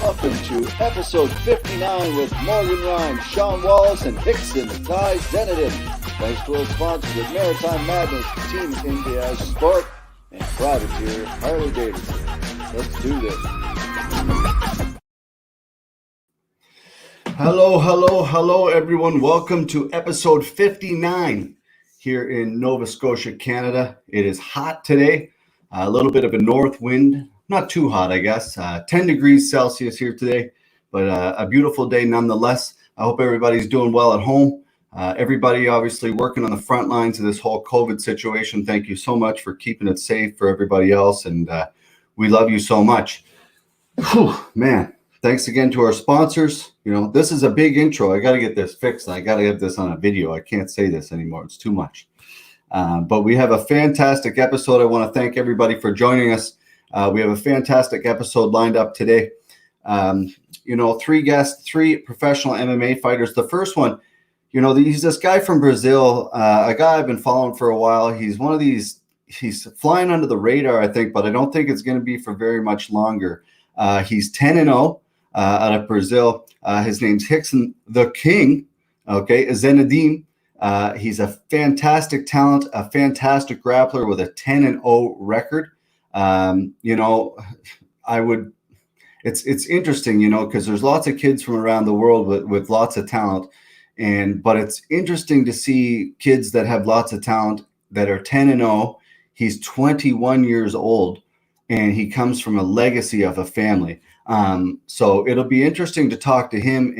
Welcome to episode 59 with Morgan Rhynes, Shawn Wallace, and Rickson by Zenidim. Thanks to our sponsors at Maritime Madness, Team India Sport, and Privateer Harley Davidson. Let's do this. Hello, everyone. Welcome to episode 59 here in Nova Scotia, Canada. It is hot today, a little bit of a north wind. Not too hot, I guess. 10 degrees Celsius here today, but a beautiful day nonetheless. I hope everybody's doing well at home. Everybody obviously working on the front lines of this whole COVID situation. Thank you so much for keeping it safe for everybody else, and we love you so much. Whew, man, thanks again to our sponsors. You know, this is a big intro. I got to get this fixed. I got to get this on a video. I can't say this anymore. It's too much. But we have a fantastic episode. I want to thank everybody for joining us. We have a fantastic episode lined up today. Three guests, three professional MMA fighters. The first one, he's this guy from Brazil, a guy I've been following for a while. He's one of these, he's flying under the radar, I think, but I don't think it's going to be for very much longer. He's 10-0 out of Brazil. His name's Rickson, the King, Zenidim. He's a fantastic talent, a fantastic grappler with a 10-0 record. It's interesting, because there's lots of kids from around the world with lots of talent, but it's interesting to see kids that have lots of talent that are 10-0. He's 21 years old, and he comes from a legacy of a family. So it'll be interesting to talk to him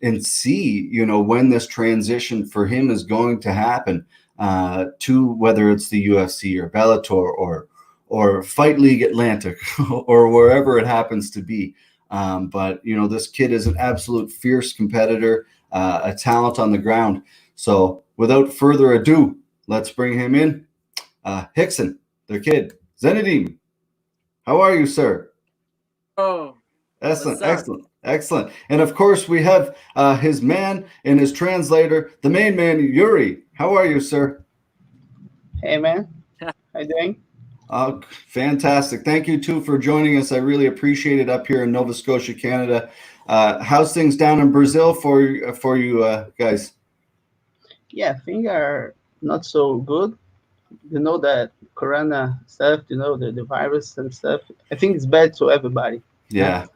and see, when this transition for him is going to happen, to whether it's the UFC or Bellator or Fight League Atlantic or wherever it happens to be. But this kid is an absolute fierce competitor, a talent on the ground. So without further ado, let's bring him in. Rickson, the kid. Zenidim, how are you, sir? Oh, Excellent. And of course, we have his man and his translator, the main man, Yuri. How are you, sir? Hey, man. How you doing? Fantastic. Thank you, too, for joining us. I really appreciate it up here in Nova Scotia, Canada. How's things down in Brazil for you guys? Yeah, things are not so good. That corona stuff, the virus and stuff. I think it's bad to everybody. Yeah.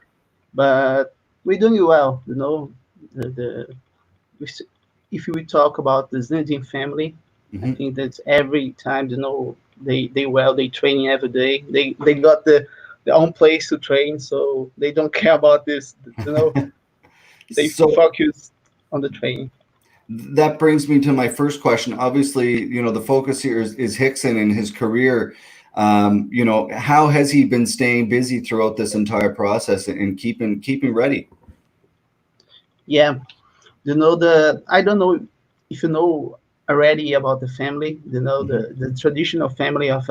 But we're doing well, if we talk about the Zenidim family, I think that every time, they training every day. They got their own place to train, so they don't care about this. They focus on the training. That brings me to my first question. Obviously, the focus here is Rickson and his career. How has he been staying busy throughout this entire process and keeping ready? Yeah, I don't know if you know already about the family. The traditional family of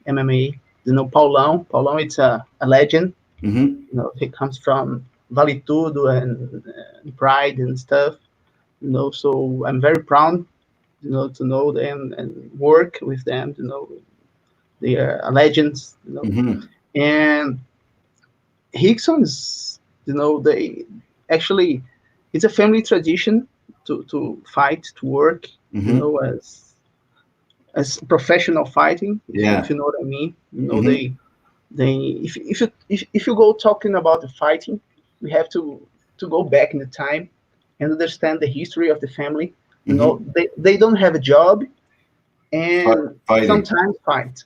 MMA. Paulão. Paulão, it's a legend. He comes from Vale Tudo and Pride and stuff. So I'm very proud, to know them and work with them. They are legends, and Rickson's, they actually, it's a family tradition to fight, to work, as professional fighting. Yeah. If you know what I mean. If you go talking about the fighting, we have to go back in the time and understand the history of the family. They don't have a job, and sometimes fight.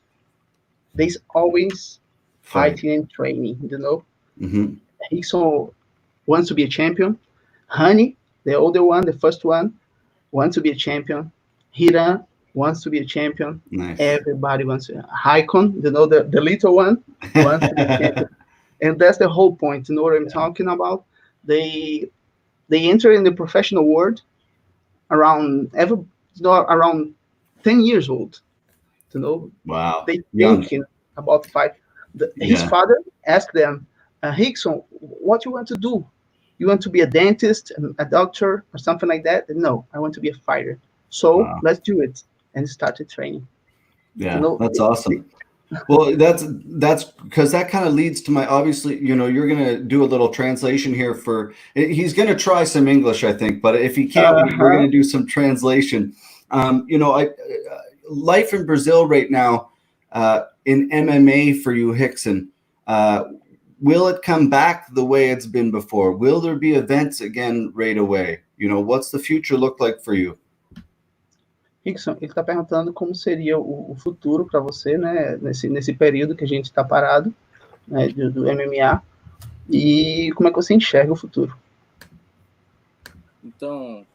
There's always fighting and training, Rickson wants to be a champion. Honey, the older one, the first one, wants to be a champion. Hira wants to be a champion. Nice. Everybody wants to. Haikon, the little one, wants to be a champion. And that's the whole point. You know what I'm talking about? They enter in the professional world around 10 years old. Wow. They thinking about fight. His father asked them, Rickson, what you want to do? You want to be a dentist, a doctor, or something like that? No, I want to be a fighter. So let's do it. And started training. Yeah, that's awesome. Well, that's because that kind of leads to my obviously, you're gonna do a little translation here for he's gonna try some English, I think, but if he can't, we're Uh-huh. gonna do some translation. I life in Brazil right now in MMA for you, Rickson. Uh, will it come back the way it's been before? Will there be events again right away? What's the future look like for you? Rickson, ele está perguntando como seria o futuro para você, né, nesse período que a gente está parado, né, do MMA, e como é que você enxerga o futuro. Então,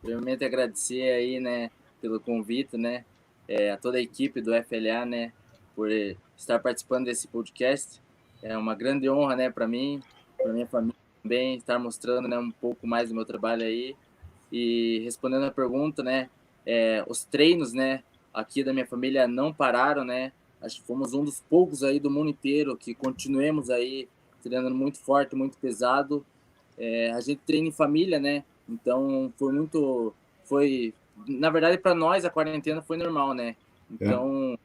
primeiramente agradecer aí, né, pelo convite, né, a toda a equipe do FLA, né, por estar participando desse podcast. É uma grande honra, né, para mim, para minha família também, estar mostrando, né, um pouco mais do meu trabalho aí. E respondendo a pergunta, né, os treinos, né, aqui da minha família não pararam, né. Acho que fomos um dos poucos aí do mundo inteiro que continuemos aí treinando muito forte, muito pesado. A gente treina em família, né? Então foi, na verdade, para nós a quarentena foi normal, né? Yeah. Então,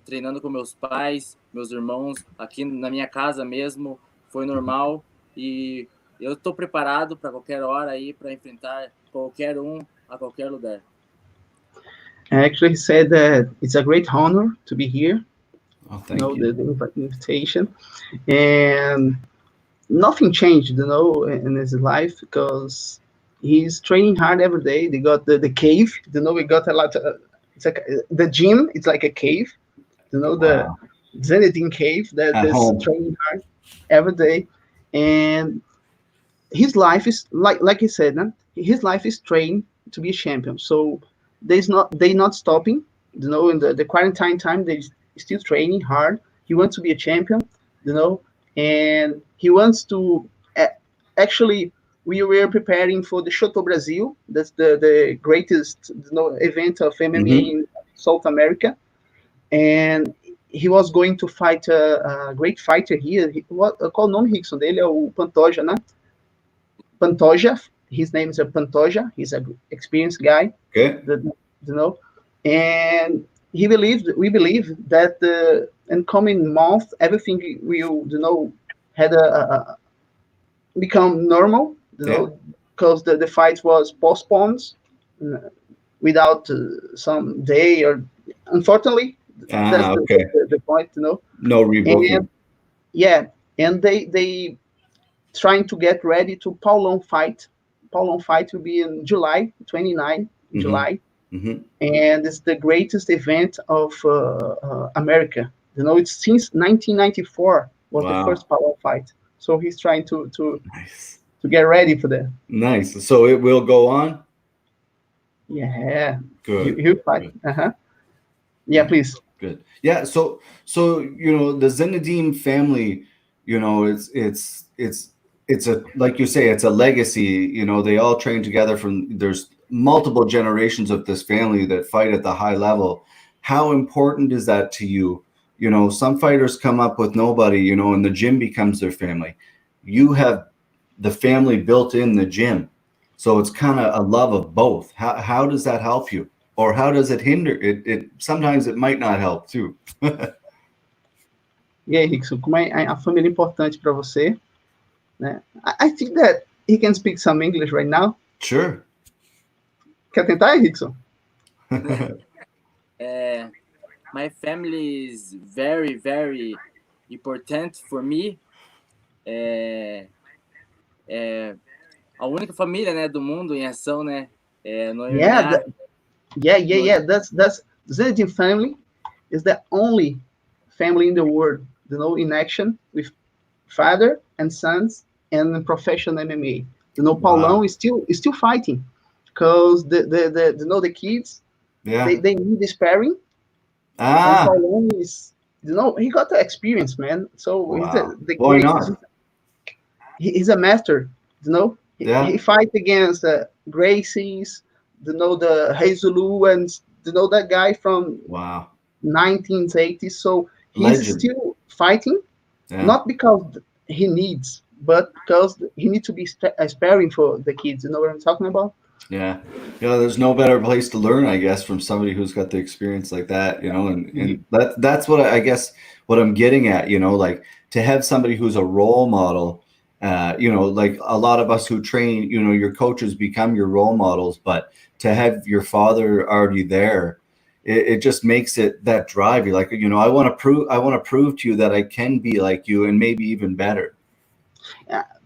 treinando com meus pais, meus irmãos, aqui na minha casa mesmo, foi normal e eu estou preparado para qualquer hora aí para enfrentar qualquer um a qualquer lugar. Actually, he said that it's a great honor to be here. Oh, thank you. The invitation, and nothing changed, in his life because he's training hard every day. They got the cave, we got a lot. It's like the gym. It's like a cave, the Wow. Zenidim cave that At is home. training hard every day, and his life is like he said, huh? His life is trained to be a champion. So they not stopping. In the quarantine time, they still training hard. He wants to be a champion, and he wants to. Actually, we were preparing for the Shoto Brazil. That's the greatest event of MMA Hmm. in South America, and he was going to fight a great fighter here. Qual o nome, Rickson, dele? É o Pantoja, né? Pantoja. His name is Pantoja. He's an experienced guy, Okay. you know, and we believe that the in coming month everything will, had a become normal, Yeah. because the fight was postponed uh, without some day or unfortunately that's Ah, okay. the point, No rebooking. and yeah, and they trying to get ready to Paulon fight. Paulon fight will be in July 29, Hmm. July, Hmm. and it's the greatest event of America. It's since 1994 was the Wow. first Paulon fight. So he's trying Nice. to get ready for that. Nice. So it will go on? Yeah, Good. he'll fight. Good. Yeah, Nice. please. Good. Yeah. So the Zenidim family, it's a, like you say, it's a legacy. They all train together there's multiple generations of this family that fight at the high level. How important is that to you? Some fighters come up with nobody, and the gym becomes their family. You have the family built in the gym. So it's kind of a love of both. How does that help you? Or how does it hinder it? Sometimes it might not help too. E aí, Rickson, como é a família importante para você? Né? I think that he can speak some English right now. Sure. Quer tentar, Rickson? My family is very, very important for me. A única família, né, do mundo em ação, né, no MMA. Yeah. That's Zenidim family is the only family in the world, in action with father and sons and professional MMA. Wow. Paulão is still fighting because the kids, Yeah. they need the sparring, and Ah. Paulão is, he got the experience, man. So he's Wow. the Why greatest. not? He's a master. Yeah. He fight against Gracie's, the Hazulu, and that guy from Wow. 1980s. So he's Legend. still fighting, Yeah. not because he needs, but because he needs to be sparring for the kids. You know what I'm talking about? Yeah. There's no better place to learn, I guess, from somebody who's got the experience like that, and that's what I guess what I'm getting at, like to have somebody who's a role model, like a lot of us who train, your coaches become your role models, but to have your father already there, it just makes it that drive. You're like, I want to prove to you that I can be like you and maybe even better.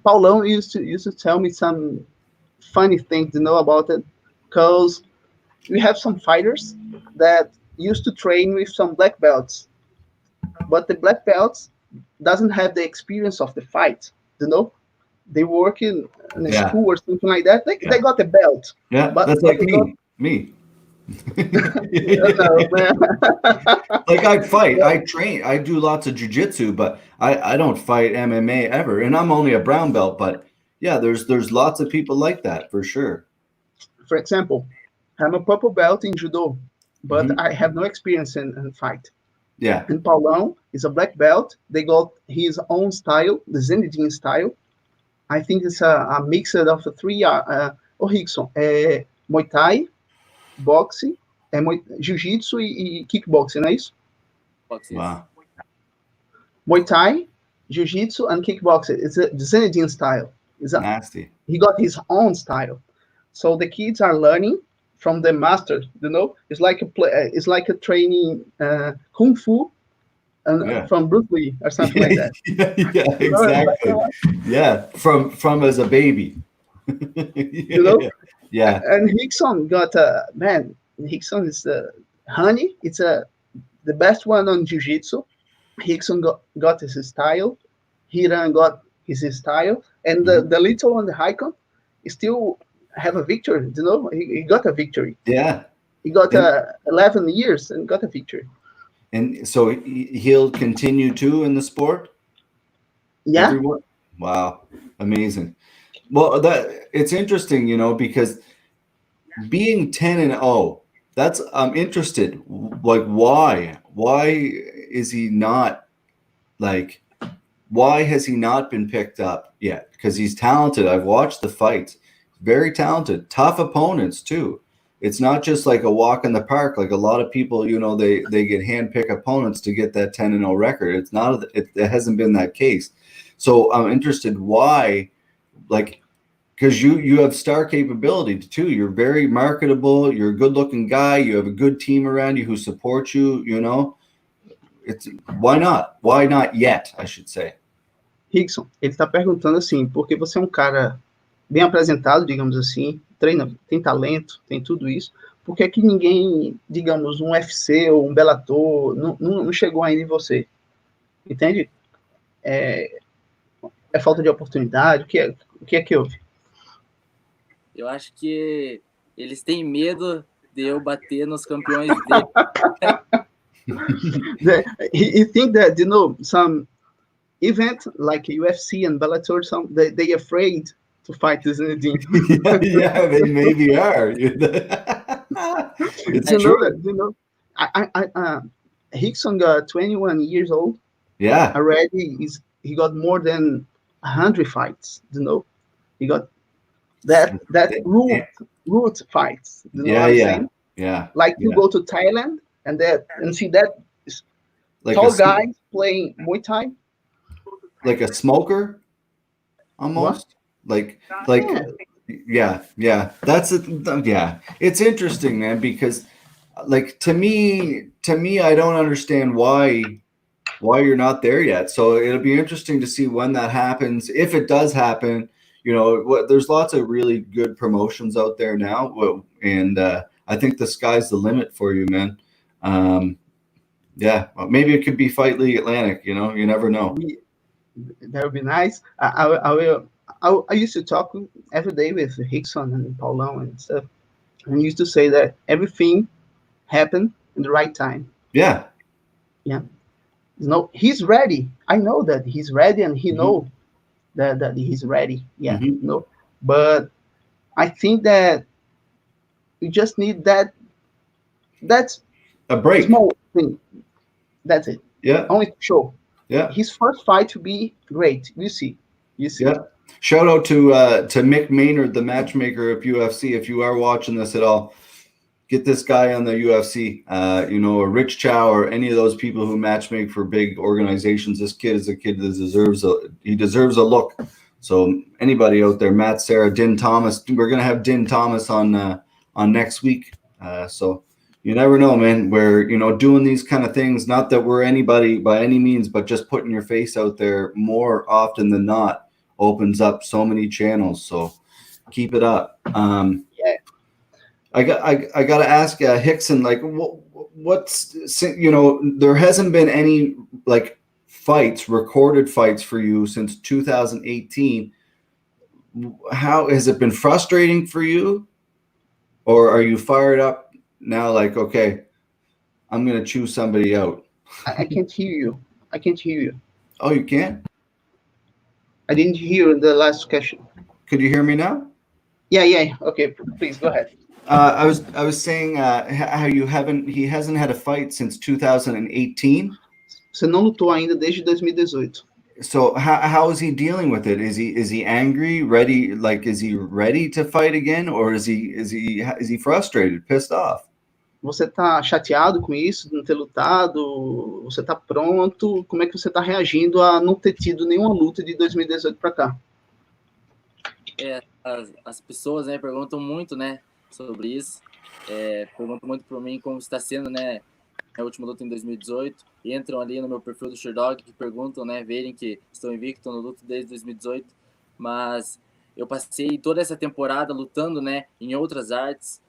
Paulão used to tell me some funny things, about it, because we have some fighters that used to train with some black belts, but the black belts doesn't have the experience of the fight. They work in a Yeah. school or something like that. They Yeah. got the belt, Yeah. but That's like they got me. no, man. Like I fight, I train, I do lots of jujitsu, but I don't fight MMA ever, and I'm only a brown belt. But yeah, there's lots of people like that for sure. For example, I'm a purple belt in judo, but Mhm. I have no experience in fight. Yeah, And Paulão is a black belt. They got his own style, the Zenidim style. I think it's a mix of the three. Rickson, Muay Thai, boxe, jiu-jitsu e kickboxing, não é isso? Boxes. wow, Muay Thai, jiu-jitsu, and kickboxing. It's a Zenedine style. nasty. He got his own style. So the kids are learning from the master. It's like it's like a training kung fu and Yeah, from Bruce Lee or something like that. yeah, It's like, exactly. Yeah, from as a baby. you know. Yeah, And Rickson got a man. Rickson is honey. It's the best one on jiu-jitsu. Rickson got his style. Hiran got his style, and Mhm. the little on the Icon still have a victory. He got a victory. Yeah, He got and 11 years and got a victory. and so he'll continue too in the sport. Yeah, Everyone, wow, amazing. Well, that it's interesting, because being 10-0, that's I'm interested. Like, why? Why is he not like? Why has he not been picked up yet? Because he's talented. I've watched the fights. Very talented, tough opponents too. It's not just like a walk in the park. Like a lot of people, they get handpicked opponents to get that 10-0 record. It's not. It hasn't been that case. So I'm interested why, like, because you have star capability too. You're very marketable. You're a good looking guy. You have a good team around you who supports you. It's why not? Why not yet? I should say. Rickson, ele está perguntando assim, porque você é um cara bem apresentado, digamos assim, treina, tem talento, tem tudo isso, por que que ninguém, digamos, um UFC ou um Bellator, não chegou ainda em você? Entende? É falta de oportunidade? O que é que houve? Eu acho que eles têm medo de eu bater nos campeões dele. You think that, some event like UFC and Bellator, they afraid to fight this Zenidim. Yeah, they maybe are. It's true. Rickson got 21 years old Yeah, already. He got more than 100 fights. He got that root fights. You know yeah, what I'm yeah, saying? yeah. Like you Yeah. go to Thailand and see that Like tall guy playing Muay Thai. like a smoker, almost. Like, yeah. That's it. Yeah, it's interesting, man, because like to me, I don't understand why you're not there yet. So it'll be interesting to see when that happens. If it does happen, there's lots of really good promotions out there now, and I think the sky's the limit for you, man. Yeah, well, maybe it could be Fight League Atlantic. You never know. That would be nice. I used to talk every day with Rickson and Paulão and stuff, and used to say that everything happened in the right time. Yeah. Yeah, he's ready. I know that he's ready, and he Mhm. know that he's ready. Yeah, Mhm. but I think that we just need that's A break. small thing. That's it. Yeah. Only to show Yeah. his first fight to be great. You see. Yeah. Shout out to Mick Maynard, the matchmaker of UFC. If you are watching this at all, get this guy on the UFC. A Rich Chow or any of those people who matchmake for big organizations. This kid is a kid that deserves a look. So anybody out there, Matt, Sarah, Din Thomas, we're gonna have Din Thomas on next week. So you never know, man. We're doing these kind of things. Not that we're anybody by any means, but just putting your face out there more often than not opens up so many channels. So keep it up. Yeah. I got to ask Rickson, like, what's there hasn't been any like recorded fights for you since 2018. How has it been frustrating for you, or are you fired up now? Like, okay, I'm gonna choose somebody out. I can't hear you. I can't hear you. Oh, you can't? I didn't hear the last question. Could you hear me now? Yeah. Okay, please go ahead. I was saying how he hasn't had a fight since 2018. Você não lutou ainda desde 2018. So how is he dealing with it? Is he angry, ready? Like, is he ready to fight again, or is he frustrated, pissed off? Você tá chateado com isso, de não ter lutado? Você tá pronto? Como é que você tá reagindo a não ter tido nenhuma luta de 2018 para cá? As pessoas, né, perguntam muito, né, sobre isso. Perguntam muito para mim como está sendo, né, a última luta em 2018. E entram ali no meu perfil do Sherdog que perguntam, né, verem que estou invicto no luto desde 2018. Mas eu passei toda essa temporada lutando, né, em outras artes.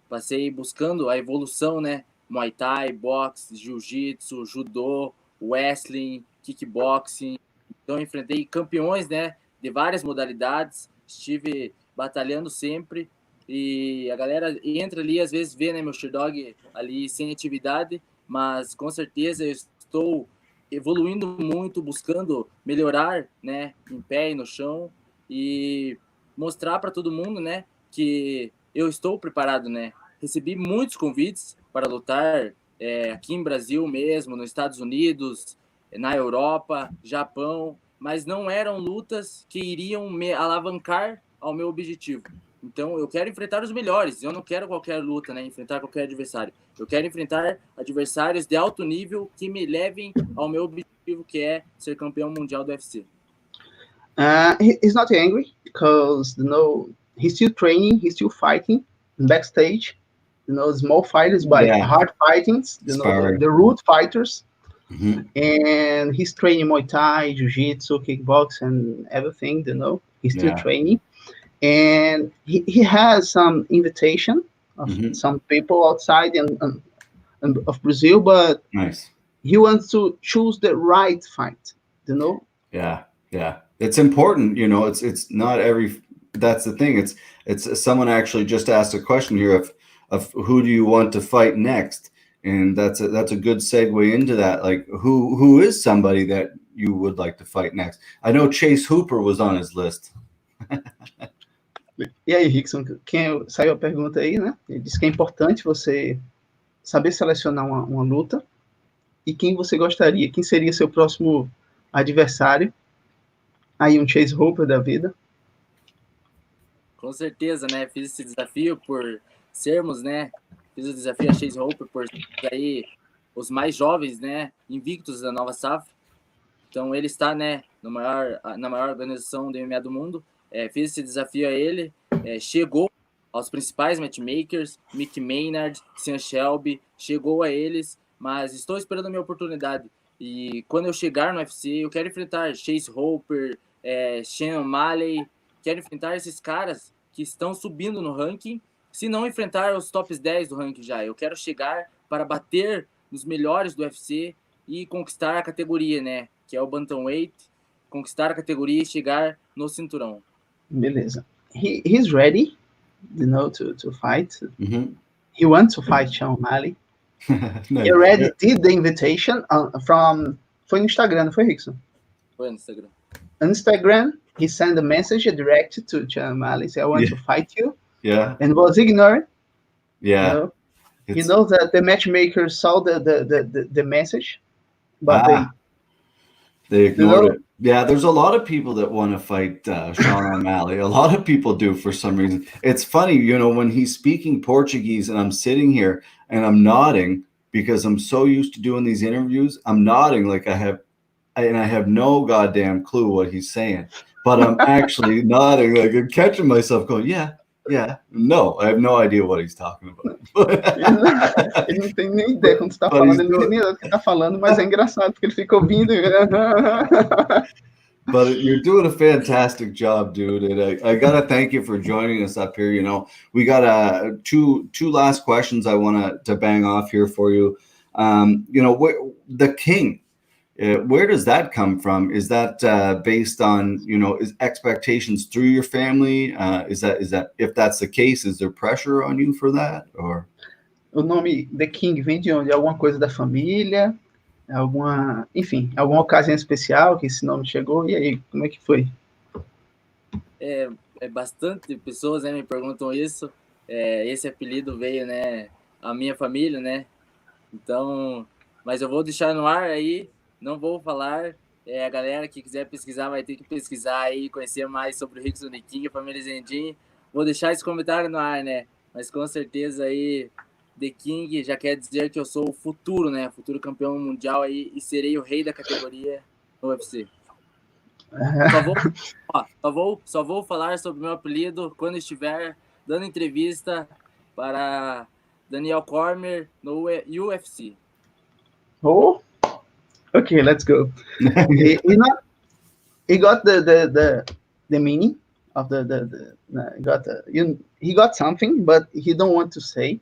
Passei buscando a evolução, né, Muay Thai, boxe, Jiu-Jitsu, Judô, Wrestling, Kickboxing. Então eu enfrentei campeões, né, de várias modalidades. Estive batalhando sempre. E a galera entra ali, às vezes vê, né, meu Sherdog ali sem atividade, mas com certeza eu estou evoluindo muito, buscando melhorar, né, em pé e no chão, e mostrar para todo mundo, né, que eu estou preparado, né. Recebi muitos convites para lutar aqui em Brasil mesmo, nos Estados Unidos, na Europa, Japão, mas não eram lutas que iriam me alavancar ao meu objetivo. Então, eu quero enfrentar os melhores. Eu não quero qualquer luta, né? Enfrentar qualquer adversário. Eu quero enfrentar adversários de alto nível que me levem ao meu objetivo, que é ser campeão mundial do UFC. He's not angry because, he's still training, he's still fighting backstage. Small fighters, but hard fightings. The root fighters. Mm-hmm. And he's training Muay Thai, Jiu-Jitsu, kickbox, and everything. He's still training. And he has some invitation of some people outside of Brazil, but nice. He wants to choose the right fight, Yeah. It's important, it's not every, that's the thing. It's someone actually just asked a question here of who do you want to fight next? And that's a good segue into that. Like, who is somebody that you would like to fight next? I know Chase Hooper was on his list. E aí, Rickson, saiu a pergunta aí, né? Ele disse que é importante você saber selecionar uma luta e quem você gostaria, quem seria seu próximo adversário. Aí um Chase Hooper da vida. Com certeza, né? Fiz esse desafio por sermos, né? Fiz o desafio a Chase Hooper por aí os mais jovens, né? Invictos da nova safra. Então ele está, né? Na maior organização do MMA do mundo. Fiz esse desafio a ele, chegou aos principais matchmakers, Mick Maynard, Sean Shelby, chegou a eles, mas estou esperando a minha oportunidade. E quando eu chegar no UFC, eu quero enfrentar Chase Hooper, Sean O'Malley, quero enfrentar esses caras que estão subindo no ranking, se não enfrentar os tops 10 do ranking já. Eu quero chegar para bater nos melhores do UFC e conquistar a categoria, né? Que é o Bantamweight, conquistar a categoria e chegar no cinturão. Beleza. He's ready, to fight. Mm-hmm. He wants to fight Sean O'Malley. Nice. He already did the invitation foi no Instagram, não foi, Rickson? Foi no Instagram. On Instagram, he sent a message direct to Sean O'Malley, say, I want to fight you. Yeah. And was ignored. Yeah. That the matchmaker saw the message, but They ignored it. Yeah, there's a lot of people that want to fight Sean O'Malley. A lot of people do for some reason. It's funny, you know, when he's speaking Portuguese and I'm sitting here and I'm nodding because I'm so used to doing these interviews. I'm nodding like I have no goddamn clue what he's saying, but I'm actually nodding, like I'm catching myself going, yeah. No, I have no idea what he's talking about. Ele não tem nem ideia quando você tá falando, ele não tem nem ideia do que tá falando, mas é engraçado porque ele fica ouvindo. But you're doing a fantastic job, dude. And I gotta thank you for joining us up here. You know, we got two last questions I want to bang off here for you. You know, the king. Where does that come from? Is that based on, you know, is expectations through your family? Is that if that's the case, is there pressure on you for that? Or O nome The King vem de onde? Alguma coisa da família? Enfim, alguma ocasião especial que esse nome chegou? E aí, como é que foi? Bastante pessoas, né, me perguntam isso. Esse apelido veio, né, a minha família, né? Então, mas eu vou deixar no ar aí. Não vou falar, a galera que quiser pesquisar vai ter que pesquisar aí, conhecer mais sobre o Rickson The King, a família Zenidim. Vou deixar esse comentário no ar, né? Mas com certeza aí, The King já quer dizer que eu sou o futuro, né? Futuro campeão mundial aí e serei o rei da categoria no UFC. Só vou falar sobre meu apelido quando estiver dando entrevista para Daniel Cormier no UFC. Oh, okay, let's go. he got the meaning of he got something, but he don't want to say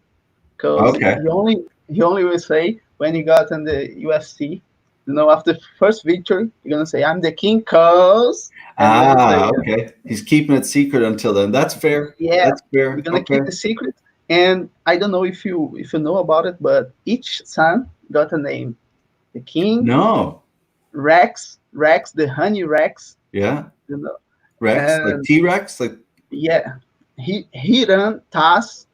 because he only will say when he got in the UFC. You know, after the first victory, you're gonna say, "I'm the king," cause. Okay. He's keeping it secret until then. That's fair. Yeah, that's fair. We're gonna keep the secret. And I don't know if you know about it, but each son got a name. The king. No. Rex, the honey Rex. Yeah. You know. Rex, like T-Rex, like. Yeah. Hiram, Taz.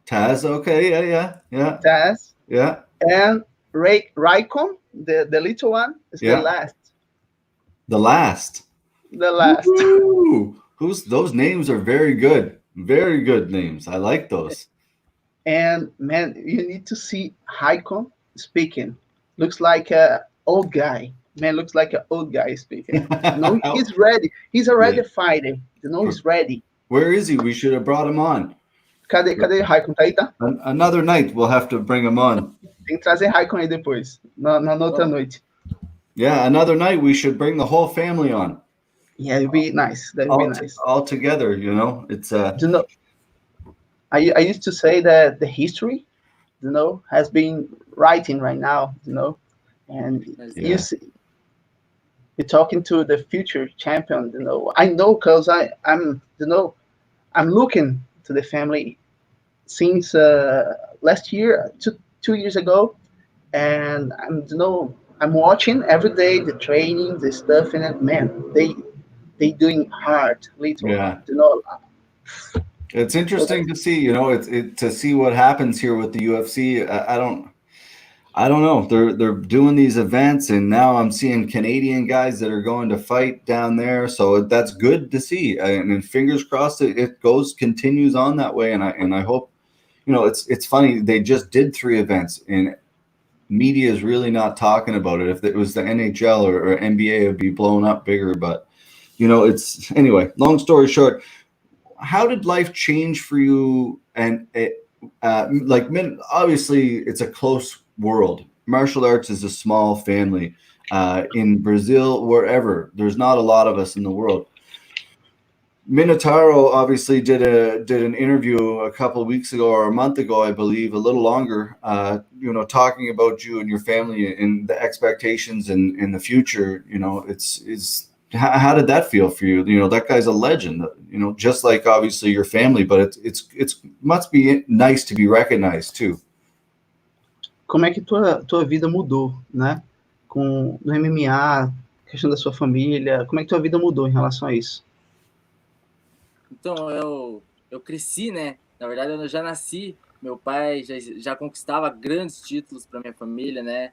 Taz, okay, yeah. Taz. Yeah. And Rykon, the little one, is the last. The last. Woo-hoo! Those names are very good. Very good names. I like those. And man, you need to see Rykon speaking. Looks like an old guy. Man, looks like an old guy speaking. No, he's ready. He's already fighting. You know, he's ready. Where is he? We should have brought him on. Cadê Rykon? Tá aí, tá? Another night, we'll have to bring him on. Tem que trazer Rykon aí depois, na outra noite. Yeah, another night we should bring the whole family on. Yeah, it'd be nice. That would be nice. All together, you know. It's You know, I used to say that the history, you know, has been writing right now, you know, and you're talking to the future champion, you know. I know because I'm looking to the family since last year, two years ago, and I'm watching every day the training, the stuff, and man, they doing hard, literally. Yeah. You know. It's interesting to see, you know, to see what happens here with the UFC. I don't know. They're doing these events, and now I'm seeing Canadian guys that are going to fight down there. So that's good to see. And fingers crossed it continues on that way. And I hope, you know, it's funny. They just did 3 events, and media is really not talking about it. If it was the NHL or NBA, it would be blown up bigger. But, you know, anyway, long story short, how did life change for you? And obviously it's a close world. Martial arts is a small family. In Brazil, wherever, there's not a lot of us in the world. Minotauro obviously did an interview a couple of weeks ago or a month ago, I believe, a little longer, you know, talking about you and your family and the expectations and in the future. You know, how did that feel for you? You know, that guy's a legend, you know, just like obviously your family, but it's must be nice to be recognized too. Como é que tua vida mudou, né? No MMA, questão da sua família, como é que tua vida mudou em relação a isso? Então, eu cresci, né? Na verdade, eu já nasci. Meu pai já conquistava grandes títulos para minha família, né?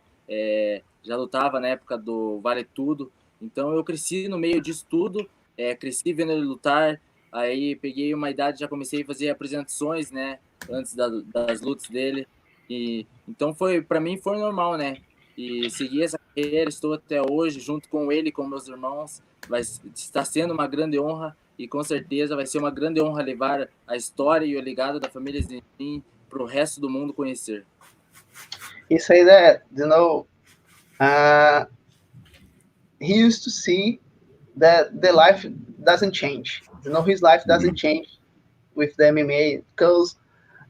já lutava na época do Vale Tudo, então eu cresci no meio disso tudo, cresci vendo ele lutar, aí peguei uma idade, já comecei a fazer apresentações, né, antes das lutas dele, e então para mim foi normal, né, e segui essa carreira, estou até hoje junto com ele, com meus irmãos, está sendo uma grande honra e com certeza vai ser uma grande honra levar a história e o legado da família Zenidim para o resto do mundo conhecer. He said that, he used to see that the life doesn't change. His life doesn't change with the MMA because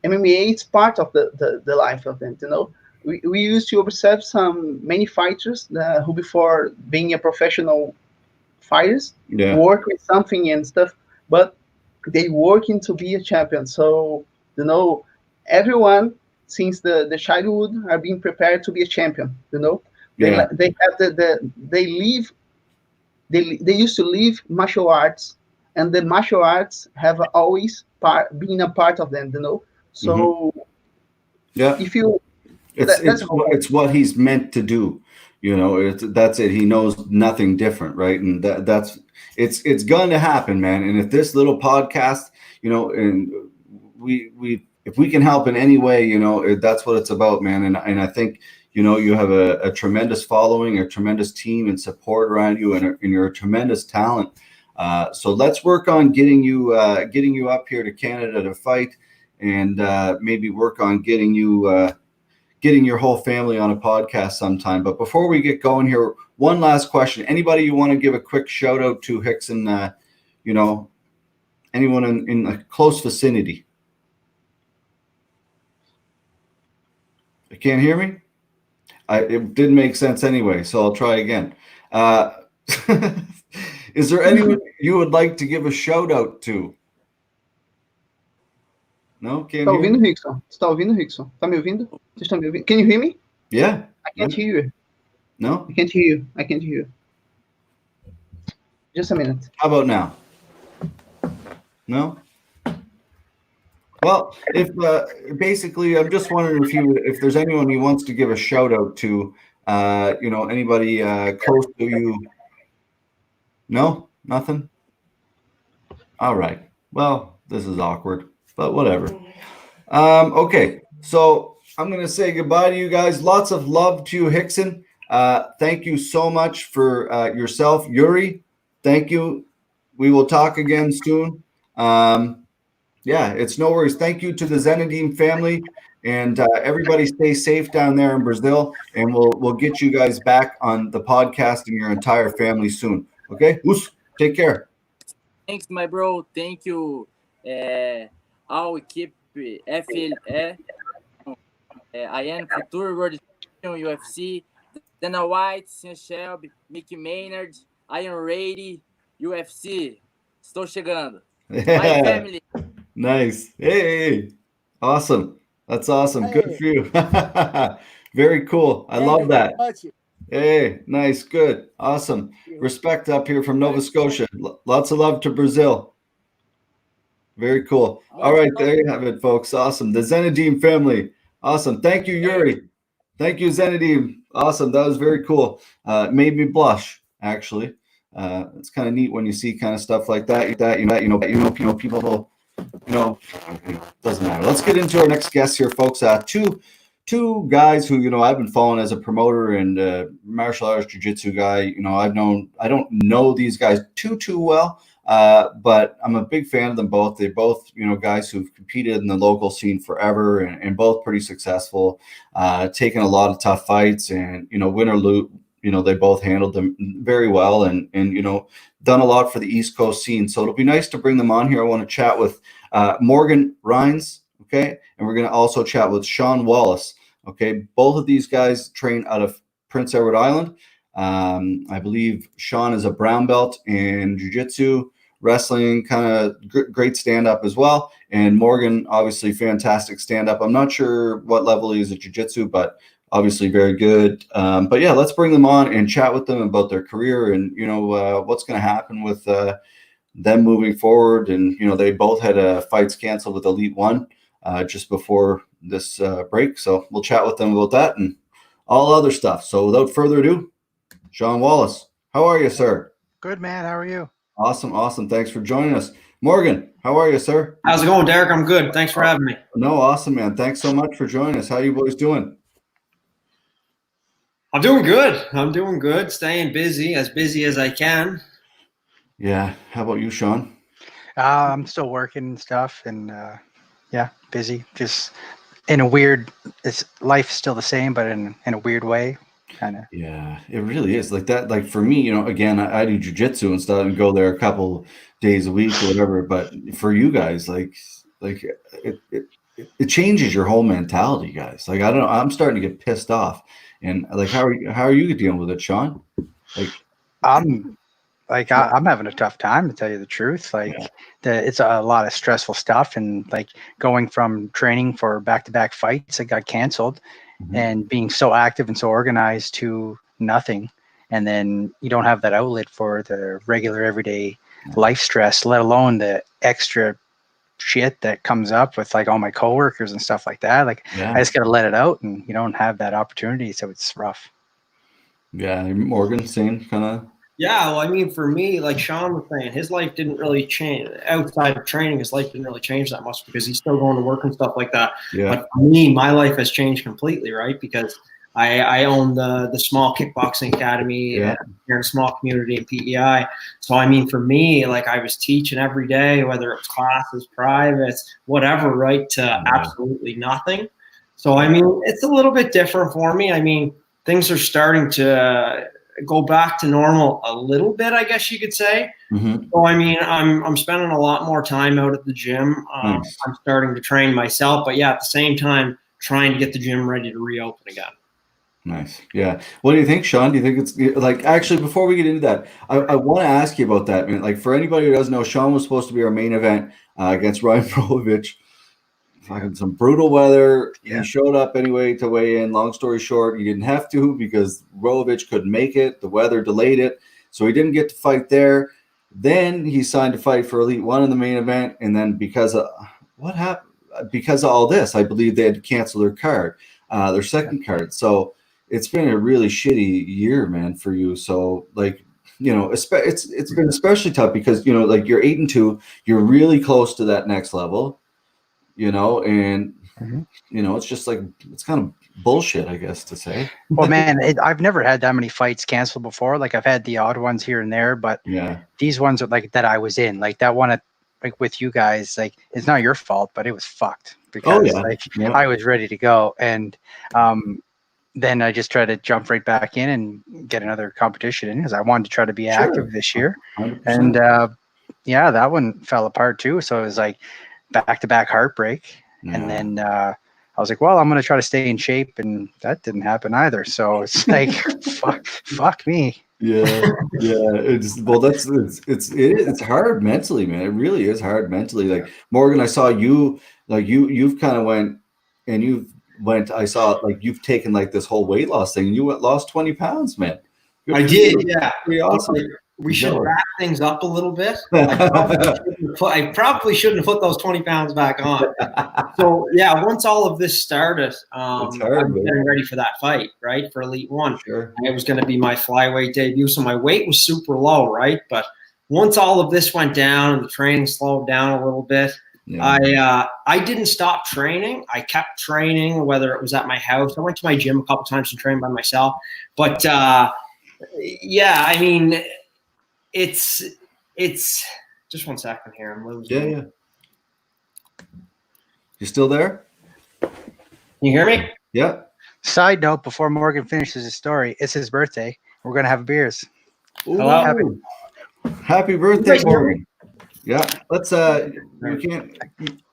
MMA is part of the life of them. We used to observe many fighters who before being a professional fighters work with something and stuff, but they working to be a champion. So everyone since the childhood are being prepared to be a champion. They have they used to leave martial arts, and the martial arts have always been a part of them. So if you it's what he's meant to do. That's it. He knows nothing different, right? And that's it's going to happen, man. And if this little podcast, and we if we can help in any way, that's what it's about, man. And I think you have a tremendous following, a tremendous team and support around you, and you're a tremendous talent. So let's work on getting you up here to Canada to fight, and maybe work on getting your whole family on a podcast sometime. But before we get going here, one last question. Anybody you want to give a quick shout out to, Rickson? Anyone in a close vicinity? You can't hear me? It didn't make sense anyway, so I'll try again. Is there anyone you would like to give a shout out to? No, can't hear ouvindo, Rickson? Você está ouvindo, Rickson? Tá me ouvindo? Vocês estão me ouvindo? Can you hear me? Yeah. I can't hear you. No? I can't hear you. I can't hear you. Just a minute. How about now? No? Well, if basically, I'm just wondering if there's anyone he wants to give a shout out to, anybody close to you. No, nothing. All right. Well, this is awkward, but whatever. Okay, so I'm gonna say goodbye to you guys. Lots of love to you, Rickson. Thank you so much for yourself, Yuri. Thank you. We will talk again soon. Yeah, it's no worries. Thank you to the Zenidim family, and everybody stay safe down there in Brazil, and we'll get you guys back on the podcast and your entire family soon. Okay? Take care. Thanks, my bro. Thank you. All equipe FLE, Ian Future World Champion UFC, Dana White, Sean Shelby, Mickey Maynard, Iron Rady, UFC. Estou chegando. My family. Nice. Hey, awesome. That's awesome. Hey. Good for you. Very cool. I love that. Hey, nice. Good. Awesome. Respect up here from Nova Scotia. Lots of love to Brazil. Very cool. All right, there you have it, folks. Awesome. The Zenidim family. Awesome. Thank you, Yuri. Thank you, Zenidim. Awesome. That was very cool. Made me blush, actually. It's kind of neat when you see kind of stuff like that. People. Doesn't matter. Let's get into our next guest here, folks. Two guys who I've been following as a promoter and martial arts jiu-jitsu guy. I don't know these guys too well, but I'm a big fan of them both. They're both guys who've competed in the local scene forever and both pretty successful, taken a lot of tough fights, and win or lose. They both handled them very well and done a lot for the East Coast scene. So it'll be nice to bring them on here. I want to chat with Morgan Rhynes, okay? And we're going to also chat with Shawn Wallace, okay? Both of these guys train out of Prince Edward Island. I believe Shawn is a brown belt in jiu-jitsu, wrestling, kind of great stand-up as well. And Morgan, obviously fantastic stand-up. I'm not sure what level he is at jiu-jitsu, but obviously very good. But yeah, let's bring them on and chat with them about their career and, what's going to happen with them moving forward. And, they both had fights canceled with Elite One just before this break. So we'll chat with them about that. And all other stuff. So without further ado, Shawn Wallace, how are you, sir? Good, man. How are you? Awesome. Thanks for joining us. Morgan, how are you, sir? How's it going, Derek? I'm good. Thanks for having me. No, awesome, man. Thanks so much for joining us. How you boys doing? I'm doing good. Staying busy as I can. Yeah. How about you, Shawn? I'm still working and stuff, and yeah, busy. Just in a weird. Life's still the same, but in a weird way, kind of. Yeah, it really is like that. Like for me, again, I do jujitsu and stuff and go there a couple days a week or whatever. But for you guys, like it changes your whole mentality, guys. Like I don't know, I'm starting to get pissed off. And like, how are you dealing with it, Shawn? Like, I'm having a tough time, to tell you the truth. Like, it's a lot of stressful stuff, and like going from training for back-to-back fights that got canceled, and being so active and so organized to nothing, and then you don't have that outlet for the regular everyday life stress, let alone the extra shit that comes up with like all my coworkers and stuff like that. Like, I just gotta let it out, and you don't have that opportunity, so it's rough. Yeah, Morgan, same kind of. Yeah, well, I mean, for me, like Shawn was saying, his life didn't really change outside of training. His life didn't really change that much because he's still going to work and stuff like that. Yeah. But for me, my life has changed completely, right? Because I own the small kickboxing academy here in a small community in PEI. So, I mean, for me, like I was teaching every day, whether it was classes, privates, whatever, right, to absolutely nothing. So, I mean, it's a little bit different for me. I mean, things are starting to go back to normal a little bit, I guess you could say. So, I mean, I'm spending a lot more time out at the gym. I'm starting to train myself, but yeah, at the same time, trying to get the gym ready to reopen again. Nice. Yeah. What do you think, Shawn? Do you think it's like, actually, before we get into that, I want to ask you about that, man. Like, for anybody who doesn't know, Shawn was supposed to be our main event against Ryan Fucking some brutal weather. He showed up anyway to weigh in. Long story short, he didn't have to because Rolovich couldn't make it. The weather delayed it. So he didn't get to fight there. Then he signed to fight for Elite One in the main event. And then because of what happened, because of all this, I believe they had to cancel their card, their second card. So it's been a really shitty year, man, for you. So like, it's been especially tough because, like you're 8-2, you're really close to that next level. And it's just like, it's kind of bullshit, I guess, to say. Well, man, I've never had that many fights canceled before. Like, I've had the odd ones here and there, but these ones are like that I was in, like that one like with you guys, like it's not your fault, but it was fucked because I was ready to go. And then I just tried to jump right back in and get another competition in because I wanted to try to be active this year. 100%. And that one fell apart too. So it was like back-to-back heartbreak. And then I was like, well, I'm going to try to stay in shape. And that didn't happen either. So it's like, fuck me. It's hard mentally, man. It really is hard mentally. Like Morgan, I saw you, like you've kind of went and I saw like you've taken like this whole weight loss thing. You lost 20 pounds, man. I did. Yeah. Pretty awesome. We should wrap things up a little bit. I probably shouldn't have put those 20 pounds back on. So yeah, once all of this started, I'm getting ready for that fight, right? For Elite One. Sure. It was going to be my flyweight debut. So my weight was super low, right? But once all of this went down and the training slowed down a little bit, I didn't stop training. I kept training, whether it was at my house. I went to my gym a couple times and trained by myself. But I mean, it's just 1 second here. I'm losing. Yeah. You still there? Can you hear me? Yeah. Side note, before Morgan finishes his story, it's his birthday. We're going to have beers. Hello. Happy birthday, Morgan. Yeah. Let's can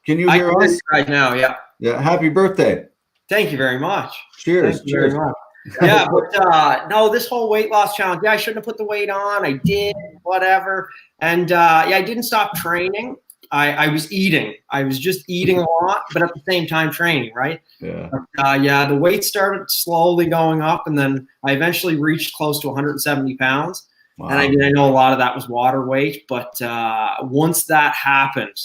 you hear us right now? Yeah. Yeah. Happy birthday. Thank you very much. Cheers. Thank you very much. Yeah, but no, this whole weight loss challenge. Yeah, I shouldn't have put the weight on. I did, whatever. And I didn't stop training. I was eating. I was just eating a lot, but at the same time training, right? Yeah. But, the weight started slowly going up, and then I eventually reached close to 170 pounds. Wow. And I know a lot of that was water weight, but once that happened,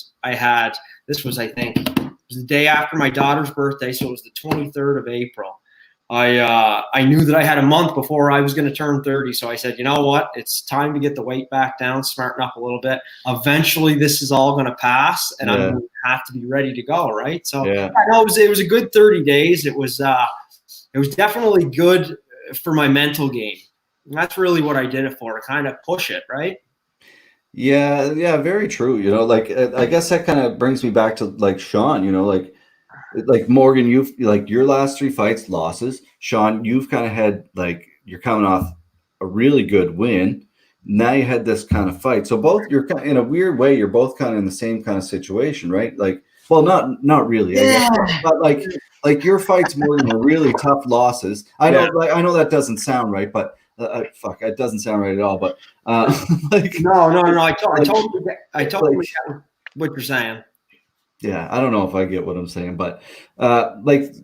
this was, I think, it was the day after my daughter's birthday, so it was the 23rd of April. I knew that I had a month before I was going to turn 30. So I said, you know what? It's time to get the weight back down, smarten up a little bit. Eventually, this is all going to pass, and I'm going to have to be ready to go, right? So I know it was a good 30 days. It was definitely good for my mental game. And that's really what I did it for, to kind of push it, right? Yeah, very true. You know, like I guess that kind of brings me back to like Shawn, you know, like Morgan, you've like your last 3 fights, losses. Shawn, you've kind of had like you're coming off a really good win. Now you had this kind of fight. So both you're kind of, in a weird way, you're both kind of in the same kind of situation, right? Like, well, not really, I guess, but like your fights, Morgan, were really tough losses. I know, I know that doesn't sound right, but fuck, it doesn't sound right at all. But like, no, I totally get what you're saying. Yeah, I don't know if I get what I'm saying, but like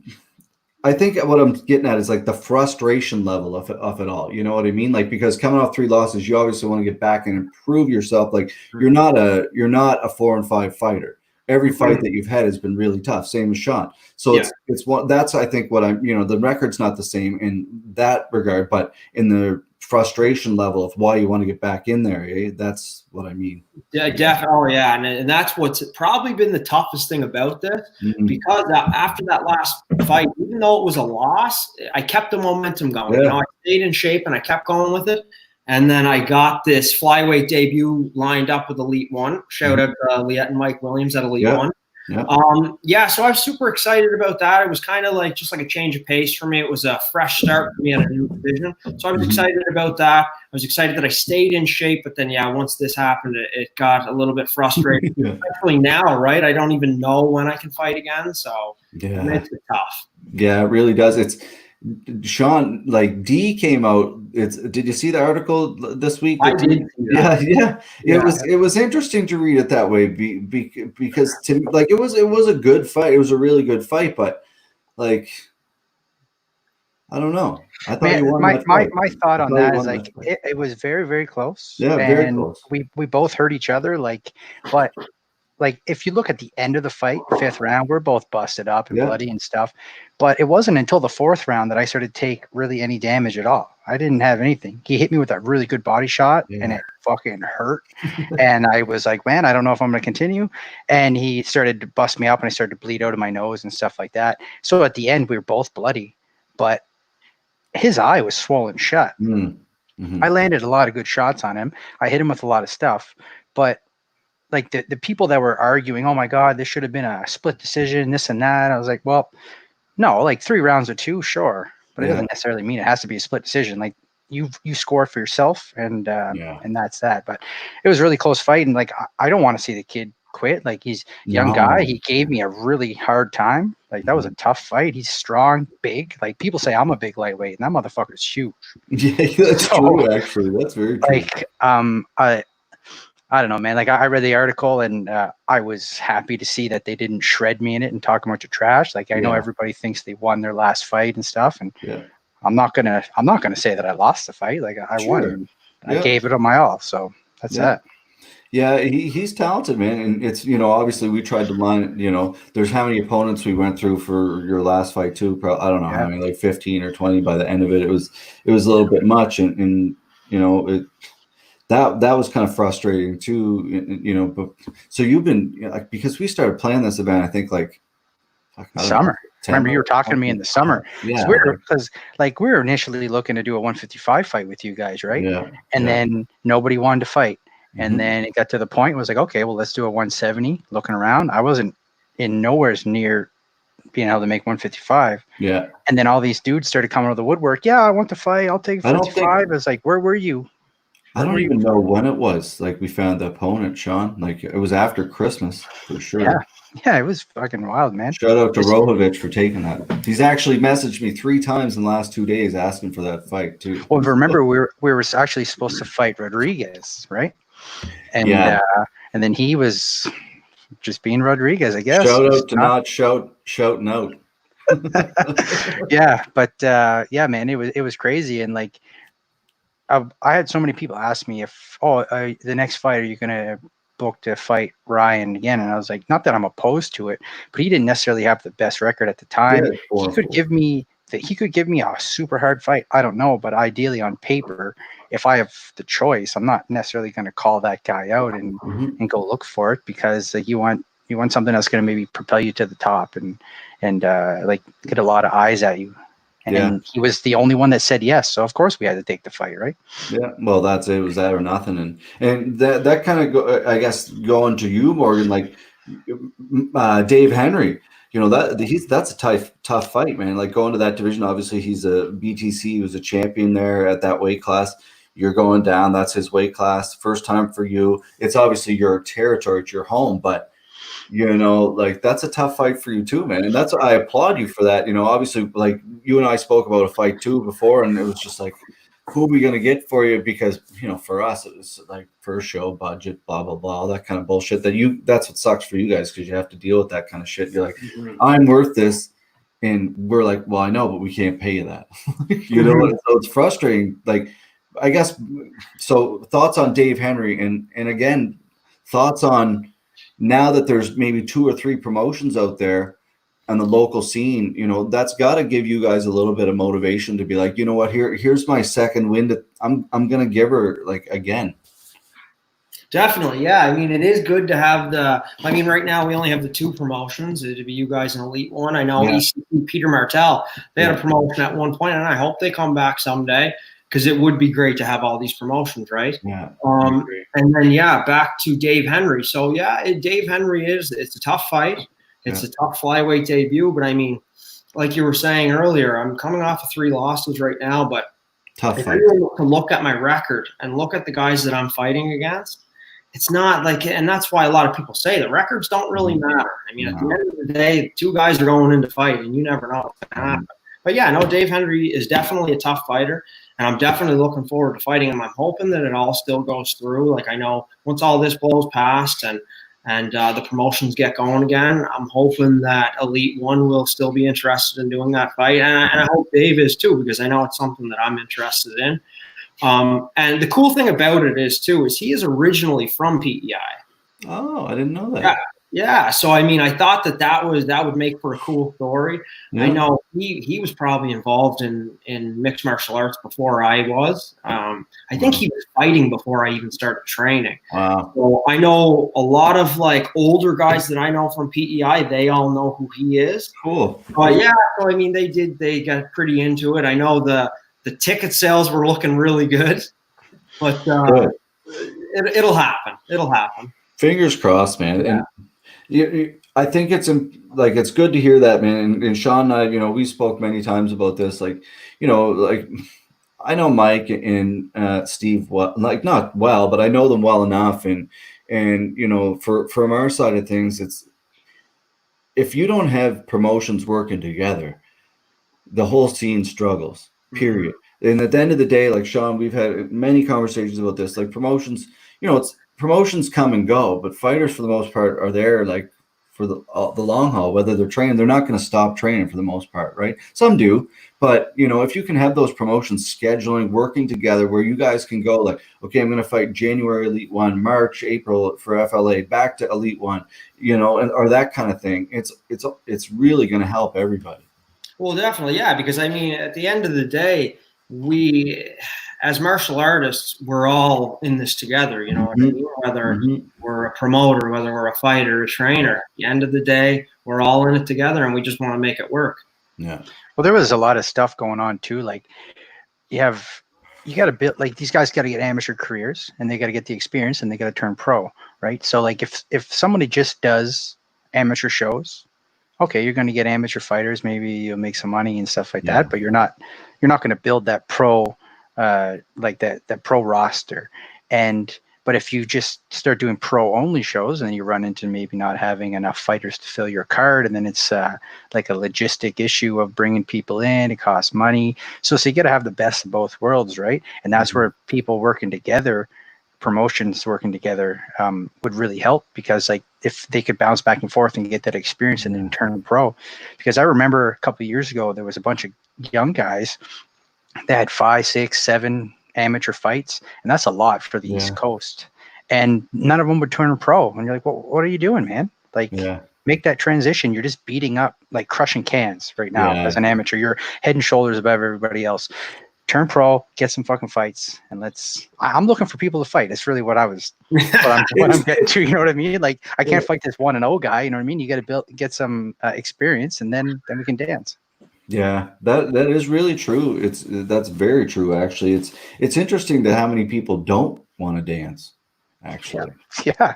I think what I'm getting at is like the frustration level of it all. You know what I mean? Like, because coming off 3 losses, you obviously want to get back and improve yourself. Like you're not a 4-5 fighter. Every fight that you've had has been really tough. Same as Shawn. So it's what that's I think what I'm, you know, the record's not the same in that regard, but in the frustration level of why you want to get back in there. That's what I mean. Yeah, definitely. Yeah. And that's what's probably been the toughest thing about this, because after that last fight, even though it was a loss, I kept the momentum going. You know, I stayed in shape and I kept going with it. And then I got this flyweight debut lined up with Elite One. Shout out to Liette and Mike Williams at Elite One. So I was super excited about that. It was kind of like just like a change of pace for me. It was a fresh start for me at a new division. So I was excited about that. I was excited that I stayed in shape, but then once this happened, it got a little bit frustrating. Especially now, right? I don't even know when I can fight again. So it makes it tough. Yeah, it really does. It's Shawn, like D came out. Did you see the article this week? I did. It was interesting to read it that way because to me, like it was a good fight. It was a really good fight, but like I don't know. I thought you won that fight. My thought on that is like it was very, very close. Yeah, very close. We both hurt each other. But if you look at the end of the fight, 5th round, we're both busted up and bloody and stuff. But it wasn't until the 4th round that I started to take really any damage at all. I didn't have anything. He hit me with a really good body shot, and it fucking hurt. And I was like, man, I don't know if I'm going to continue. And he started to bust me up, and I started to bleed out of my nose and stuff like that. So at the end, we were both bloody, but his eye was swollen shut. I landed a lot of good shots on him. I hit him with a lot of stuff, but like the people that were arguing, oh my God, this should have been a split decision, this and that. I was like, well, no, like 3 rounds or 2, sure. But it doesn't necessarily mean it has to be a split decision. Like you score for yourself and that's that. But it was a really close fight. And like, I don't want to see the kid quit. Like he's a young guy. He gave me a really hard time. Like that was a tough fight. He's strong, big. Like people say I'm a big lightweight and that motherfucker's huge. Yeah, that's true, actually. That's very true. Like, I don't know, man. Like I read the article and I was happy to see that they didn't shred me in it and talk a bunch of trash. Like I know everybody thinks they won their last fight and stuff, and I'm not gonna say that I lost the fight. Like I won. I gave it my all. So that's that. Yeah, he's talented, man, and it's obviously we tried to line. There's how many opponents we went through for your last fight too. I don't know how many, like 15 or 20 by the end of it. It was a little bit much, and it. That was kind of frustrating too, but so you've been like, because we started playing this event, I think like summer. Remember you were talking to me in the summer. Yeah. Because we were initially looking to do a 155 fight with you guys, right? Yeah. And then nobody wanted to fight. And then it got to the point, it was like, okay, well, let's do a 170. Looking around, I wasn't in nowhere near being able to make 155. Yeah. And then all these dudes started coming out of the woodwork. Yeah, I want to fight. I'll take 55. I was like, where were you? I don't even know when it was. Like we found the opponent, Shawn. Like it was after Christmas for sure. Yeah, it was fucking wild, man. Shout out to Rohovic for taking that. He's actually messaged me 3 times in the last 2 days asking for that fight too. Well, remember we were actually supposed to fight Rodriguez, right? And and then he was just being Rodriguez, I guess. Shout out to not shouting out. Yeah, but man, it was crazy. And like I had so many people ask me if the next fight, are you gonna book to fight Ryan again? And I was like, not that I'm opposed to it, but he didn't necessarily have the best record at the time. He could give me that he could give me a super hard fight. I don't know, but ideally on paper, if I have the choice, I'm not necessarily going to call that guy out and go look for it, because you want something that's going to maybe propel you to the top and like get a lot of eyes at you. And he was the only one that said yes, so of course we had to take the fight, right? Yeah, well, that's it. Was that or nothing, and that kind of I guess going to you, Morgan, like Dave Henry. You know, that's a tough fight, man. Like going to that division, obviously he's a BTC, he was a champion there at that weight class. You're going down, that's his weight class. First time for you. It's obviously your territory, it's your home, but you know, like that's a tough fight for you too, man. And I applaud you for that. You know, obviously, like you and I spoke about a fight too before, and it was just like, who are we gonna get for you? Because you know, for us, it was like first show budget, blah blah blah, all that kind of bullshit. That's what sucks for you guys, because you have to deal with that kind of shit. You're like, I'm worth this, and we're like, well, I know, but we can't pay you that. You know, so it's frustrating. Like, I guess. So, thoughts on Dave Henry, and again, thoughts on now that there's maybe 2 or 3 promotions out there on the local scene, you know, that's got to give you guys a little bit of motivation to be like, you know what, here's my second win that I'm going to give her like again. Definitely. Yeah. I mean, it is good to have right now we only have the 2 promotions. It'd be you guys in Elite One. I know ECP, Peter Martel, they had a promotion at one point, and I hope they come back someday, because it would be great to have all these promotions, right? Yeah. And then, back to Dave Henry. So, Dave Henry it's a tough fight. It's a tough flyweight debut. But, I mean, like you were saying earlier, I'm coming off of 3 losses right now. But tough if fight. you were to look at my record and look at the guys that I'm fighting against, it's not like – and that's why a lot of people say the records don't really matter. I mean, at the end of the day, 2 guys are going into fight, and you never know what's going to happen. But, Dave Henry is definitely a tough fighter. And I'm definitely looking forward to fighting him. I'm hoping that it all still goes through. Like, I know once all this blows past and the promotions get going again, I'm hoping that Elite One will still be interested in doing that fight. And I hope Dave is too, because I know it's something that I'm interested in. And the cool thing about it is he is originally from PEI. Oh, I didn't know that. Yeah. So, I mean, I thought that would make for a cool story. Yeah. I know he was probably involved in mixed martial arts before I was. I think he was fighting before I even started training. Wow. So I know a lot of like older guys that I know from PEI, they all know who he is. Cool. So I mean, they got pretty into it. I know the ticket sales were looking really good, but it'll happen. It'll happen. Fingers crossed, man. Yeah. And I think it's good to hear that, man. And Shawn and I, you know, we spoke many times about this. Like, you know, like I know Mike and Steve, not well, but I know them well enough. And you know, from our side of things, it's if you don't have promotions working together, the whole scene struggles. Period. And at the end of the day, like Shawn, we've had many conversations about this. Like promotions, you know, promotions come and go, but fighters for the most part are there like for the long haul. Whether they're training, they're not going to stop training for the most part, right? Some do, but you know, if you can have those promotions scheduling, working together, where you guys can go like, okay, I'm going to fight January Elite One, March, April for FLA, back to Elite One, you know, or that kind of thing. It's really going to help everybody. Well, definitely, yeah, because I mean, at the end of the day, we, as martial artists, we're all in this together, you know, whether we're a promoter, whether we're a fighter, a trainer, at the end of the day, we're all in it together and we just want to make it work. Yeah. Well, there was a lot of stuff going on too. Like you got to build, like these guys got to get amateur careers and they got to get the experience and they got to turn pro, right? So like if somebody just does amateur shows, okay, you're going to get amateur fighters, maybe you'll make some money and stuff like that, but you're not going to build that pro, like that pro roster. But if you just start doing pro only shows and then you run into maybe not having enough fighters to fill your card, and then it's like a logistic issue of bringing people in, it costs money. So you got to have the best of both worlds, right? And that's where people working together, promotions working together would really help, because like if they could bounce back and forth and get that experience and then turn pro. Because I remember a couple of years ago, there was a bunch of young guys that had 5, 6, 7 amateur fights, and that's a lot for the East Coast, and none of them would turn pro. And you're like, well, what are you doing, man? Like make that transition. You're just beating up, like crushing cans right now as an amateur. You're head and shoulders above everybody else. Turn pro, get some fucking fights, and I'm looking for people to fight. That's really what I'm getting to. You know what I mean? Like, I can't fight this 1-0 guy. You know what I mean? You got to get some experience, and then we can dance. Yeah, that is really true. That's very true. Actually, it's interesting that how many people don't want to dance. Actually, yeah.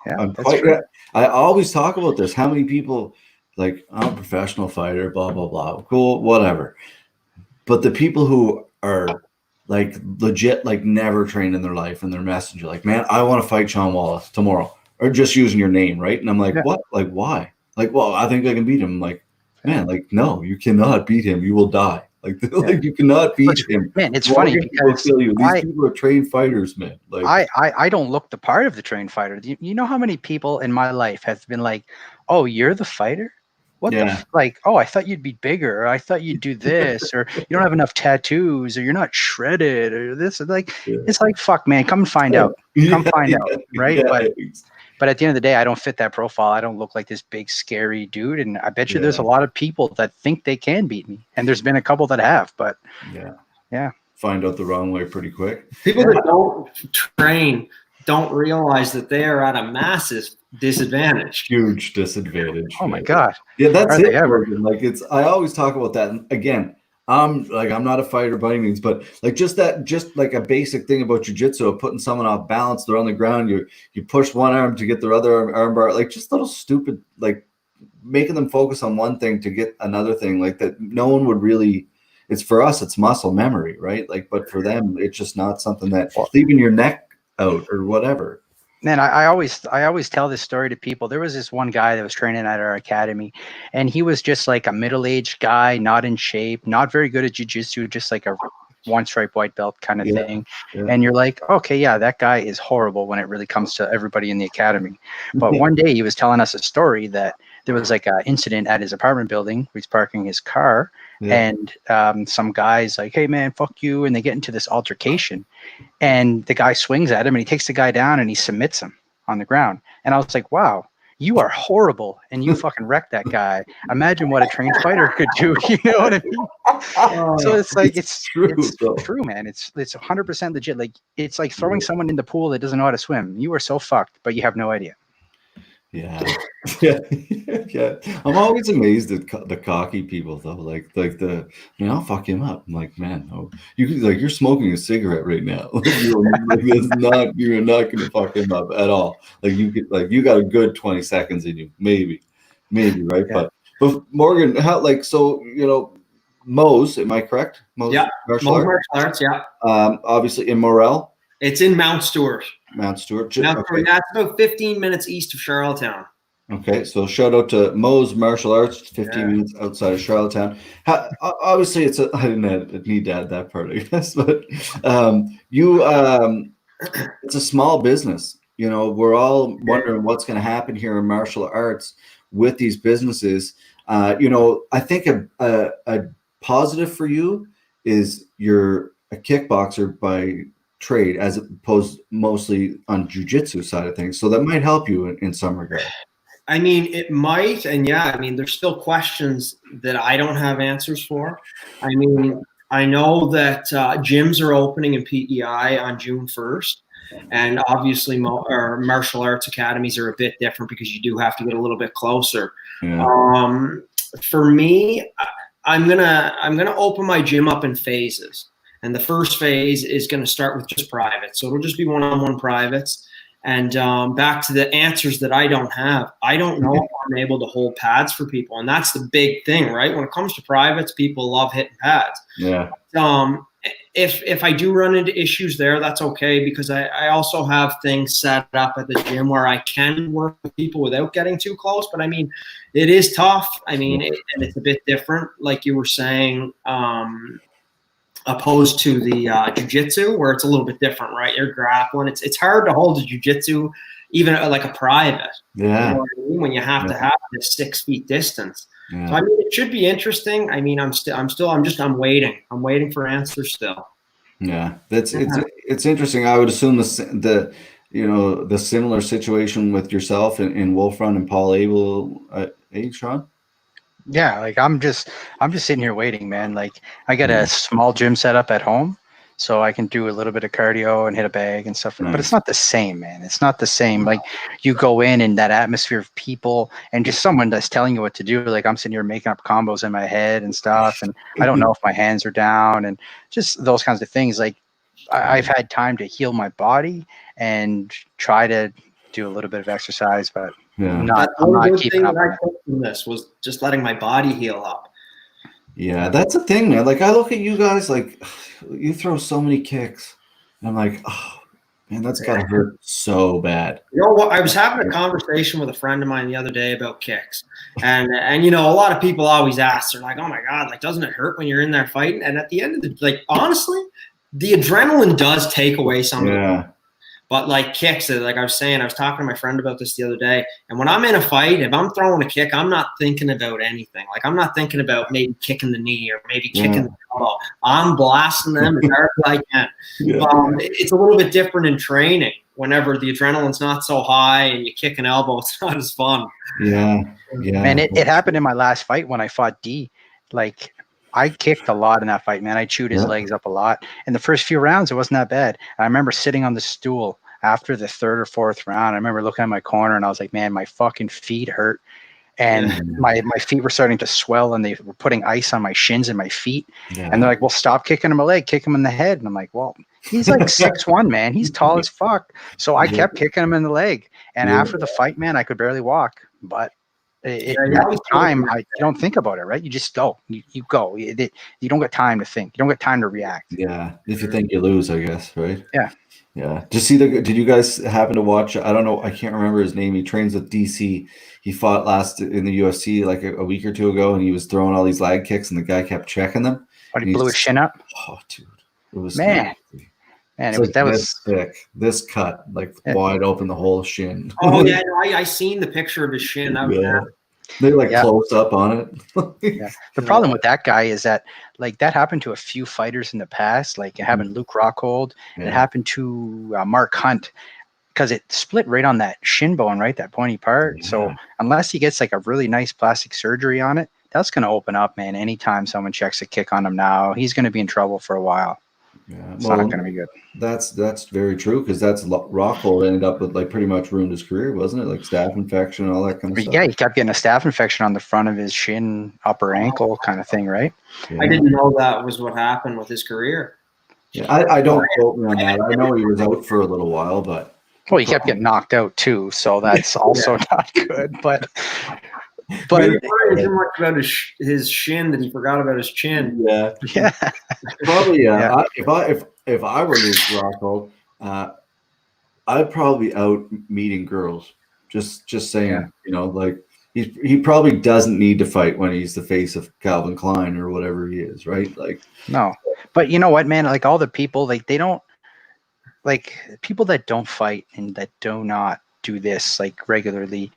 That's true. I always talk about this. How many people like, I'm a professional fighter, blah blah blah, cool, whatever. But the people who are like legit, like never trained in their life, and they're messaging like, man, I want to fight Shawn Wallace tomorrow, or just using your name, right? And I'm like, what? Like, why? Like, well, I think I can beat him. I'm like, man, like, no, you cannot beat him. You will die. Like, like you cannot beat him. Man, it's funny because these people are trained fighters, man. Like, I don't look the part of the trained fighter. You know how many people in my life have been like, oh, you're the fighter? What the like, oh, I thought you'd be bigger, or I thought you'd do this, or you don't have enough tattoos, or you're not shredded, or this. Like, it's like, fuck, man, come find out. Come find out, right? But at the end of the day, I don't fit that profile. I don't look like this big, scary dude. And I bet you there's a lot of people that think they can beat me. And there's been a couple that have, but find out the wrong way pretty quick. People that don't train don't realize that they are at a massive disadvantage. Huge disadvantage. Oh my God. Yeah, that's it. Like, I always talk about that. And again, I'm not a fighter by any means, but like just like a basic thing about jiu-jitsu of putting someone off balance, they're on the ground, you push one arm to get their other arm bar, like just little stupid, like making them focus on one thing to get another thing, like that no one would really. It's for us, it's muscle memory, right? Like, but for them, it's just not something that leaving your neck out or whatever. Man, I always tell this story to people. There was this one guy that was training at our academy, and he was just like a middle-aged guy, not in shape, not very good at jiu-jitsu, just like a one-stripe white belt kind of thing. Yeah. And you're like, okay, yeah, that guy is horrible when it really comes to everybody in the academy. But one day he was telling us a story that there was like an incident at his apartment building where he's parking his car, and some guy's like, hey, man, fuck you. And they get into this altercation. And the guy swings at him, and he takes the guy down, and he submits him on the ground. And I was like, wow, you are horrible, and you fucking wrecked that guy. Imagine what a trained fighter could do. You know what I mean? So it's like, it's true, man. It's 100% legit. Like, it's like throwing someone in the pool that doesn't know how to swim. You are so fucked, but you have no idea. Yeah. I'm always amazed at the cocky people though. Like I'll fuck him up. I'm like, man, no, you're smoking a cigarette right now. You're not gonna fuck him up at all. Like you got a good 20 seconds in you, maybe, right? Yeah. But Morgan, how Moe's, am I correct? Moe's martial arts, yeah. Obviously in Morel. It's in Mount Stewart. That's about 15 minutes east of Charlottetown. Okay, so shout out to Moe's Martial Arts, 15 minutes outside of Charlottetown. Obviously, I didn't need to add that part, I guess, but it's a small business. You know, we're all wondering what's going to happen here in martial arts with these businesses. I think a positive for you is you're a kickboxer by trade as opposed mostly on jiu-jitsu side of things, so that might help you in some regard. I mean, it might, and there's still questions that I don't have answers for. I mean, I know that gyms are opening in PEI on June 1st, and obviously martial arts academies are a bit different because you do have to get a little bit closer. For me, I'm gonna open my gym up in phases. And the first phase is going to start with just private. So it'll just be one-on-one privates. And back to the answers that I don't have. I don't know if I'm able to hold pads for people. And that's the big thing, right? When it comes to privates, people love hitting pads. Yeah. If I do run into issues there, that's okay, because I also have things set up at the gym where I can work with people without getting too close. But I mean, it is tough. I mean, and it's a bit different, like you were saying, opposed to the jiu-jitsu, where it's a little bit different, right? You're grappling. It's hard to hold a jiu-jitsu, even like a private. Yeah. You know what I mean? When you have to have this 6 feet distance. Yeah. So I mean, it should be interesting. I mean, I'm waiting. I'm waiting for answers still. Yeah, it's interesting. I would assume the similar situation with yourself and Wulfrun and Paul Abel, Shawn? Yeah, like I'm just sitting here waiting, man. Like I got a small gym set up at home, so I can do a little bit of cardio and hit a bag and stuff. But it's not the same, man. It's not the same. Like you go in that atmosphere of people and just someone that's telling you what to do. Like I'm sitting here making up combos in my head and stuff, and I don't know if my hands are down and just those kinds of things. Like I've had time to heal my body and try to do a little bit of exercise, but I'm not keeping up. I took from this was just letting my body heal up. Yeah, that's the thing, man. Like I look at you guys, like you throw so many kicks, and I'm like, oh man, that's gotta hurt so bad. You know what? I was having a conversation with a friend of mine the other day about kicks, and a lot of people always ask, they're like, "Oh my god, like doesn't it hurt when you're in there fighting?" And at the end of the like, honestly, the adrenaline does take away some of it. But like kicks, like I was saying, I was talking to my friend about this the other day. And when I'm in a fight, if I'm throwing a kick, I'm not thinking about anything. Like I'm not thinking about maybe kicking the knee or maybe kicking the elbow. I'm blasting them as hard as I can. It's a little bit different in training. Whenever the adrenaline's not so high and you kick an elbow, it's not as fun. Yeah. Man, it happened in my last fight when I fought D. Like I kicked a lot in that fight, man. I chewed his legs up a lot. In the first few rounds, it wasn't that bad. I remember sitting on the stool after the third or fourth round. I remember looking at my corner and I was like, man, my fucking feet hurt. And my feet were starting to swell and they were putting ice on my shins and my feet. And they're like, well, stop kicking him a leg, kick him in the head. And I'm like, well, he's like 6'1", man. He's tall as fuck. So I kept kicking him in the leg. And after the fight, man, I could barely walk. But at the time, you don't think about it, right? You just go. You go. You don't get time to think. You don't get time to react. Yeah. If you think you lose, I guess, right? Yeah. Yeah. Did you guys happen to watch? I don't know. I can't remember his name. He trains with DC. He fought last in the UFC like a week or two ago, and he was throwing all these lag kicks, and the guy kept checking them. But he blew his shin up. Oh, dude, it was man. That was thick. This cut like wide open, the whole shin. Oh yeah, no, I seen the picture of his shin. They close up on it. The problem with that guy is that like that happened to a few fighters in the past. Like it happened to Luke Rockhold. It happened to Mark Hunt because it split right on that shin bone, right? That pointy part. So unless he gets like a really nice plastic surgery on it, that's going to open up, man. Anytime someone checks a kick on him now, he's going to be in trouble for a while. Yeah, it's not going to be good. That's very true because that's Rockhold ended up with like pretty much ruined his career, wasn't it? Like staph infection and all that kind of stuff. Yeah, he kept getting a staph infection on the front of his shin, upper ankle kind of thing, right? I didn't know that was what happened with his career. Yeah, I don't quote me on that. I know he was out for a little while, but he kept getting knocked out too, so that's also not good. But he worried so much about his shin that he forgot about his chin. Yeah. Probably. If I were Luke Rockhold, I'd probably out meeting girls. Just saying, like he probably doesn't need to fight when he's the face of Calvin Klein or whatever he is, right? Like no, but you know what, man? Like all the people, like they don't like people that don't fight and that do not do this like regularly.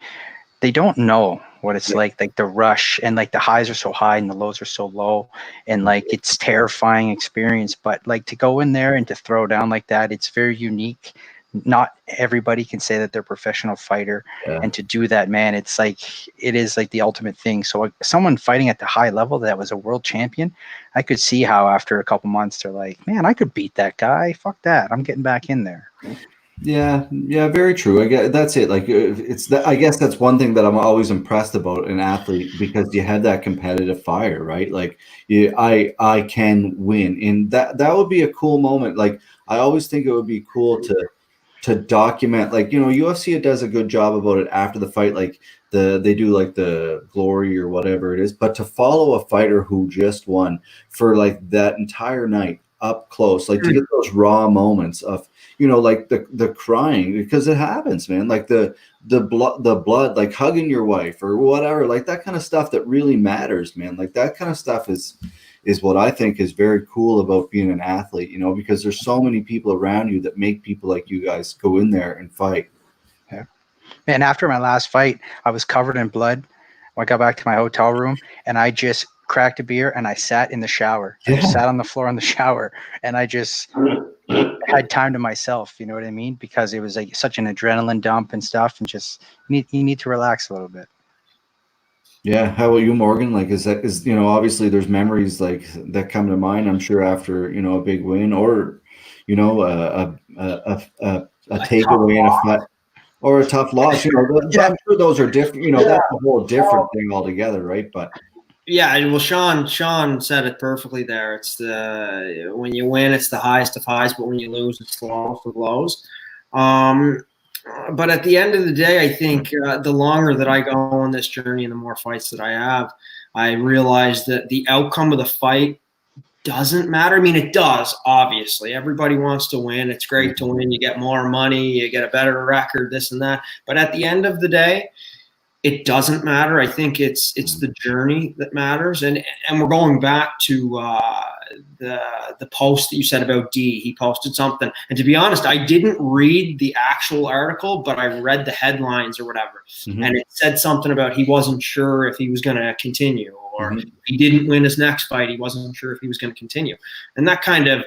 They don't know what it's like the rush and like the highs are so high and the lows are so low and like it's terrifying experience. But like to go in there and to throw down like that, it's very unique. Not everybody can say that they're a professional fighter, and to do that, man, it is like the ultimate thing. So someone fighting at the high level that was a world champion, I could see how after a couple months they're like, man, I could beat that guy. Fuck that, I'm getting back in there. Yeah, very true. I guess that's it. Like I guess that's one thing that I'm always impressed about an athlete because you have that competitive fire, right? Like I can win, and that would be a cool moment. Like I always think it would be cool to document, like UFC does a good job about it after the fight, like they do like the glory or whatever it is, but to follow a fighter who just won for like that entire night up close, like to get those raw moments of like the crying, because it happens, man, like the blood, like hugging your wife or whatever, like that kind of stuff that really matters, man. Like that kind of stuff is what I think is very cool about being an athlete, because there's so many people around you that make people like you guys go in there and fight. Yeah. And after my last fight, I was covered in blood. I got back to my hotel room and I just cracked a beer and I sat in the shower. I just sat on the floor in the shower and I just had time to myself. You know what I mean? Because it was like such an adrenaline dump and stuff, and just you need to relax a little bit. Yeah. How about you, Morgan? Like, is obviously there's memories like that come to mind. I'm sure after a big win or a takeaway in a fight or a tough loss. I'm sure those are different. That's a whole different thing altogether, right? But yeah, well, Shawn said it perfectly there. It's when you win, it's the highest of highs, but when you lose, it's the lowest of lows. But at the end of the day, I think the longer that I go on this journey and the more fights that I have, I realize that the outcome of the fight doesn't matter. I mean, it does, obviously. Everybody wants to win. It's great to win. You get more money, you get a better record, this and that. But at the end of the day, it doesn't matter. I think it's the journey that matters. And we're going back to the post that you said about D. He posted something. And to be honest, I didn't read the actual article, but I read the headlines or whatever. Mm-hmm. And it said something about he wasn't sure if he was going to continue, or if he didn't win his next fight, he wasn't sure if he was going to continue. And that kind of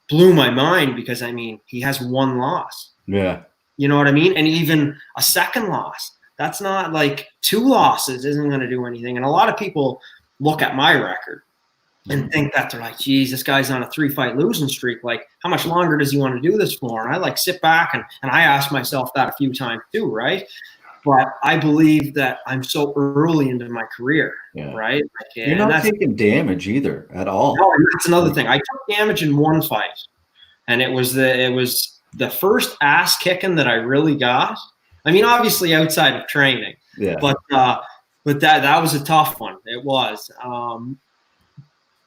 blew my mind because, I mean, he has one loss. Yeah. You know what I mean? And even a second loss. That's not like 2 losses isn't going to do anything. And a lot of people look at my record and think that they're like, geez, this guy's on a 3-fight losing streak. Like, how much longer does he want to do this for? And I like sit back and I ask myself that a few times too, right? But I believe that I'm so early into my career, right? Like, you're not taking damage either at all. No, and that's another thing. I took damage in one fight, and it was the first ass kicking that I really got. I mean, obviously outside of training, but that was a tough one. It was.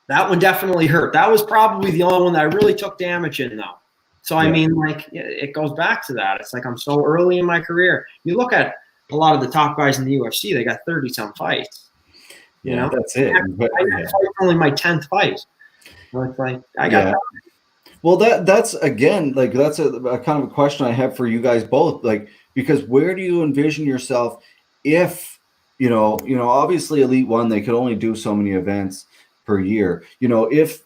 That one definitely hurt. That was probably the only one that I really took damage in, though. So I mean, like, it goes back to that. It's like I'm so early in my career. You look at a lot of the top guys in the UFC; they got 30-some fights. You know, that's it. It's only my 10th fight. So it's like I got. Well, that's again, like that's a kind of a question I have for you guys both, like. Because where do you envision yourself if, obviously Elite One, they could only do so many events per year. If,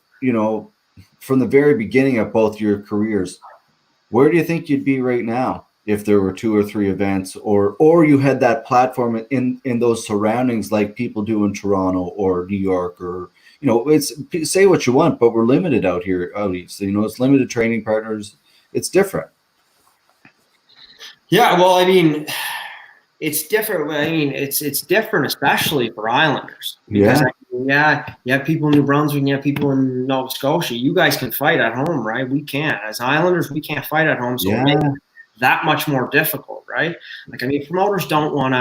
from the very beginning of both your careers, where do you think you'd be right now if there were 2 or 3 events or you had that platform in those surroundings like people do in Toronto or New York or, it's say what you want, but we're limited out here out east. It's limited training partners. It's different. Yeah, well, I mean, it's different. I mean, it's different, especially for Islanders. Because, you have people in New Brunswick, you have people in Nova Scotia. You guys can fight at home, right? We can't. As Islanders, we can't fight at home, so it makes it that much more difficult, right? Like, I mean, promoters don't want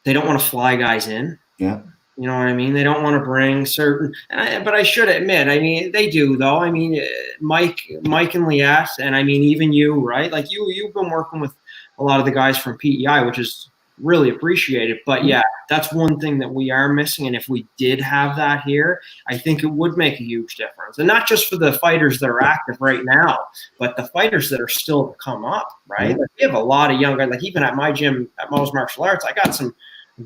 to fly guys in. Yeah. You know what I mean? They don't want to bring certain, but I should admit, I mean, they do though. I mean, Mike and Liat, and I mean, even you, right? Like you've been working with a lot of the guys from PEI, which is really appreciated. But yeah, that's one thing that we are missing. And if we did have that here, I think it would make a huge difference. And not just for the fighters that are active right now, but the fighters that are still to come up, right? Like, we have a lot of young guys. Like even at my gym at Mo's Martial Arts, I got some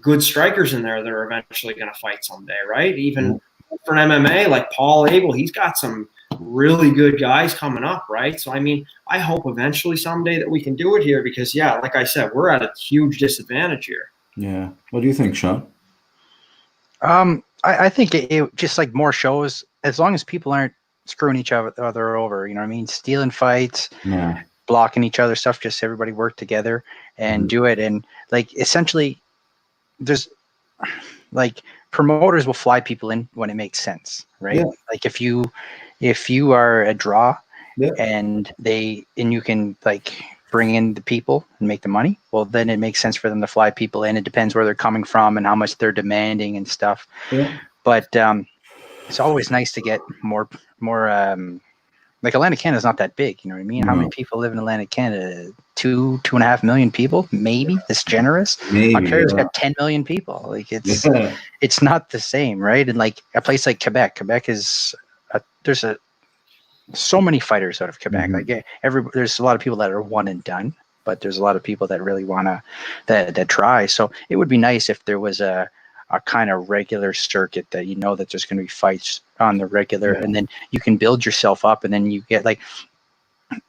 good strikers in there that are eventually going to fight someday, right? Even for an MMA, like Paul Abel, he's got some really good guys coming up, right? So, I mean, I hope eventually someday that we can do it here because, like I said, we're at a huge disadvantage here. Yeah. What do you think, Shawn? I think it just like more shows, as long as people aren't screwing each other over, you know what I mean? Stealing fights, blocking each other stuff, just everybody work together and do it. And like, essentially, there's like promoters will fly people in when it makes sense, right? Yeah. Like if you are a draw and you can like bring in the people and make the money, well, then it makes sense for them to fly people in. It depends where they're coming from and how much they're demanding and stuff. Yeah. But it's always nice to get more like Atlantic Canada is not that big, you know what I mean? No. How many people live in Atlantic Canada? 2.5 million people, maybe. That's generous. Maybe, Ontario's got 10 million people. Like it's not the same, right? And like a place like Quebec is there's so many fighters out of Quebec. Like there's a lot of people that are one and done, but there's a lot of people that really wanna that try. So it would be nice if there was a kind of regular circuit that that there's going to be fights on the regular, and then you can build yourself up, and then you get like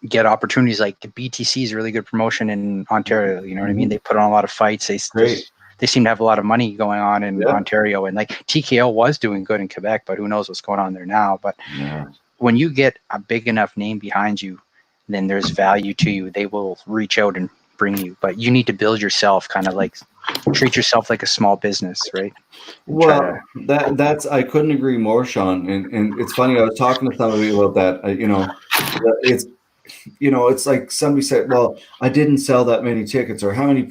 get opportunities like the BTC is a really good promotion in Ontario. You know what I mean? They put on a lot of fights. They seem to have a lot of money going on in Ontario, and like TKO was doing good in Quebec, but who knows what's going on there now. But when you get a big enough name behind you, then there's value to you. They will reach out and bring you, but you need to build yourself, kind of like treat yourself like a small business, right? Well, that's I couldn't agree more, Shawn. And it's funny, I was talking to somebody about that. It's like somebody said, well, I didn't sell that many tickets, or how many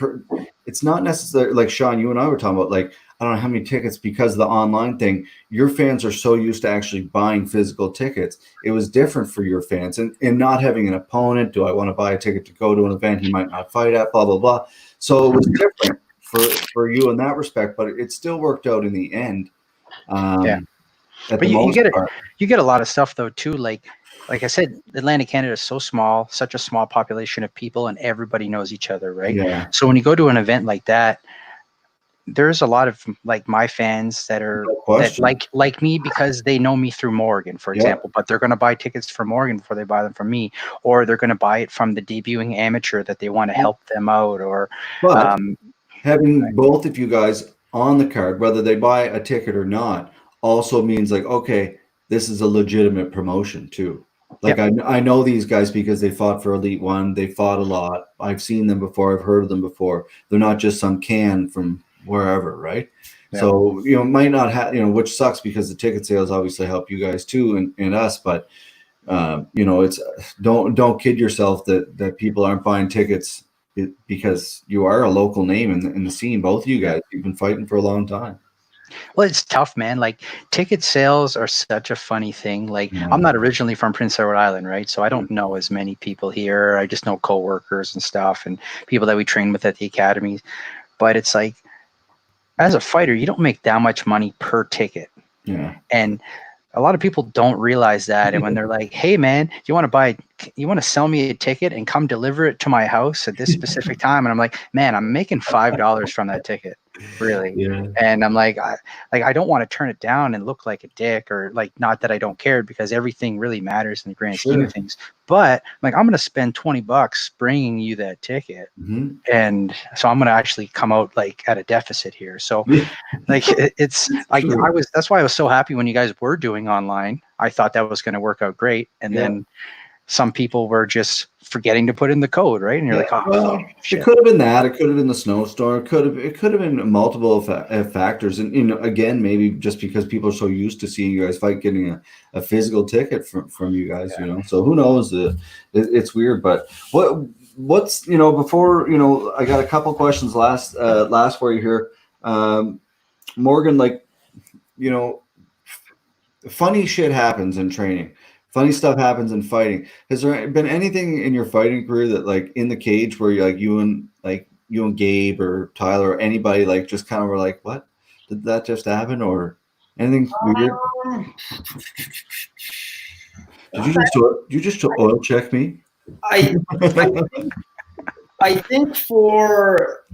it's not necessarily like, Shawn, you and I were talking about, like, I don't know how many tickets, because of the online thing. Your fans are so used to actually buying physical tickets. It was different for your fans, and not having an opponent. Do I want to buy a ticket to go to an event he might not fight at, blah, blah, blah. So it was different for you in that respect, but it still worked out in the end. But you get a lot of stuff though too. Like I said, Atlantic Canada is so small, such a small population of people, and everybody knows each other, right? Yeah. So when you go to an event like that, there's a lot of like my fans that are like me because they know me through Morgan, for example, but they're going to buy tickets for Morgan before they buy them from me, or they're going to buy it from the debuting amateur that they want to help them out, or having both of you guys on the card, whether they buy a ticket or not, also means like, okay, this is a legitimate promotion too. Like I know these guys because they fought for Elite One. They fought a lot. I've seen them before. I've heard of them before. They're not just some can from wherever, right? Yeah. So, might not have, which sucks because the ticket sales obviously help you guys too and us, but it's don't kid yourself that people aren't buying tickets because you are a local name in the scene. Both of you guys, you've been fighting for a long time. Well, it's tough, man. Like, ticket sales are such a funny thing. Like, I'm not originally from Prince Edward Island, right? So I don't know as many people here. I just know coworkers and stuff and people that we train with at the academies. But it's like, as a fighter, you don't make that much money per ticket. Yeah. And a lot of people don't realize that. And when they're like, hey, man, you want to sell me a ticket and come deliver it to my house at this specific time? And I'm like, man, I'm making $5 from that ticket. Really. Yeah. And I'm like, I don't want to turn it down and look like a dick, or like, not that I don't care, because everything really matters in the grand scheme of things. But like, I'm going to spend $20 bringing you that ticket. Mm-hmm. And so I'm going to actually come out like at a deficit here. So like that's why I was so happy when you guys were doing online. I thought that was going to work out great. And then some people were just forgetting to put in the code, right? And you're like, oh, well, shit. It could have been that. It could have been the snowstorm. It could have been multiple factors. And again, maybe just because people are so used to seeing you guys fight, getting a physical ticket from you guys, So who knows? It's weird. But what's before I got a couple questions last for you here, Morgan. Like, funny shit happens in training. Funny stuff happens in fighting. Has there been anything in your fighting career that, like, in the cage where you and Gabe or Tyler or anybody, like, just kind of were like, what? Did that just happen? Or anything weird? Did you just oil check me? I think for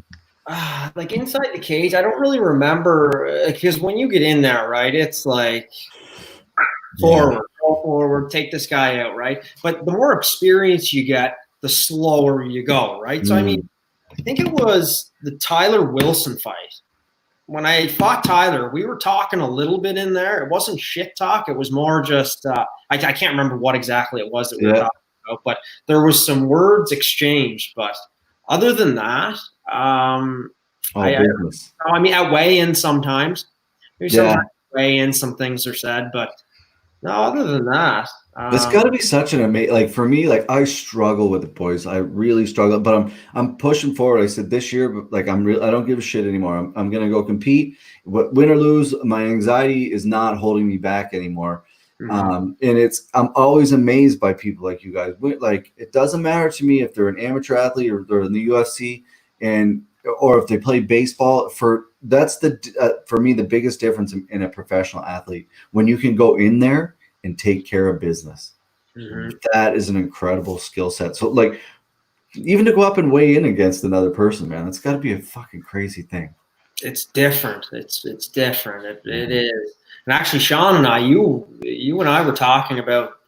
like inside the cage, I don't really remember, because when you get in there, right, it's like forward, go forward, take this guy out, right? But the more experience you get, the slower you go, right? So I mean, I think it was the Tyler Wilson fight. When I fought Tyler, we were talking a little bit in there. It wasn't shit talk. It was more just I can't remember what exactly it was that we were talking about, but there was some words exchanged. But other than that, I mean, at weigh-in sometimes. Sometimes weigh-in, some things are said, but no, other than that. It's got to be such an amazing, like, for me, like, I struggle with it, boys. I really struggle, but I'm pushing forward. I said this year, like, I don't give a shit anymore. I'm going to go compete. Win or lose, my anxiety is not holding me back anymore. Mm-hmm. And I'm always amazed by people like you guys. Like, it doesn't matter to me if they're an amateur athlete or they're in the UFC or if they play baseball. That's for me, the biggest difference in a professional athlete, when you can go in there and take care of business. Mm-hmm. That is an incredible skill set. So, like, even to go up and weigh in against another person, man, it's got to be a fucking crazy thing. It's different. It's different. It is. And actually, Shawn and I, you and I were talking about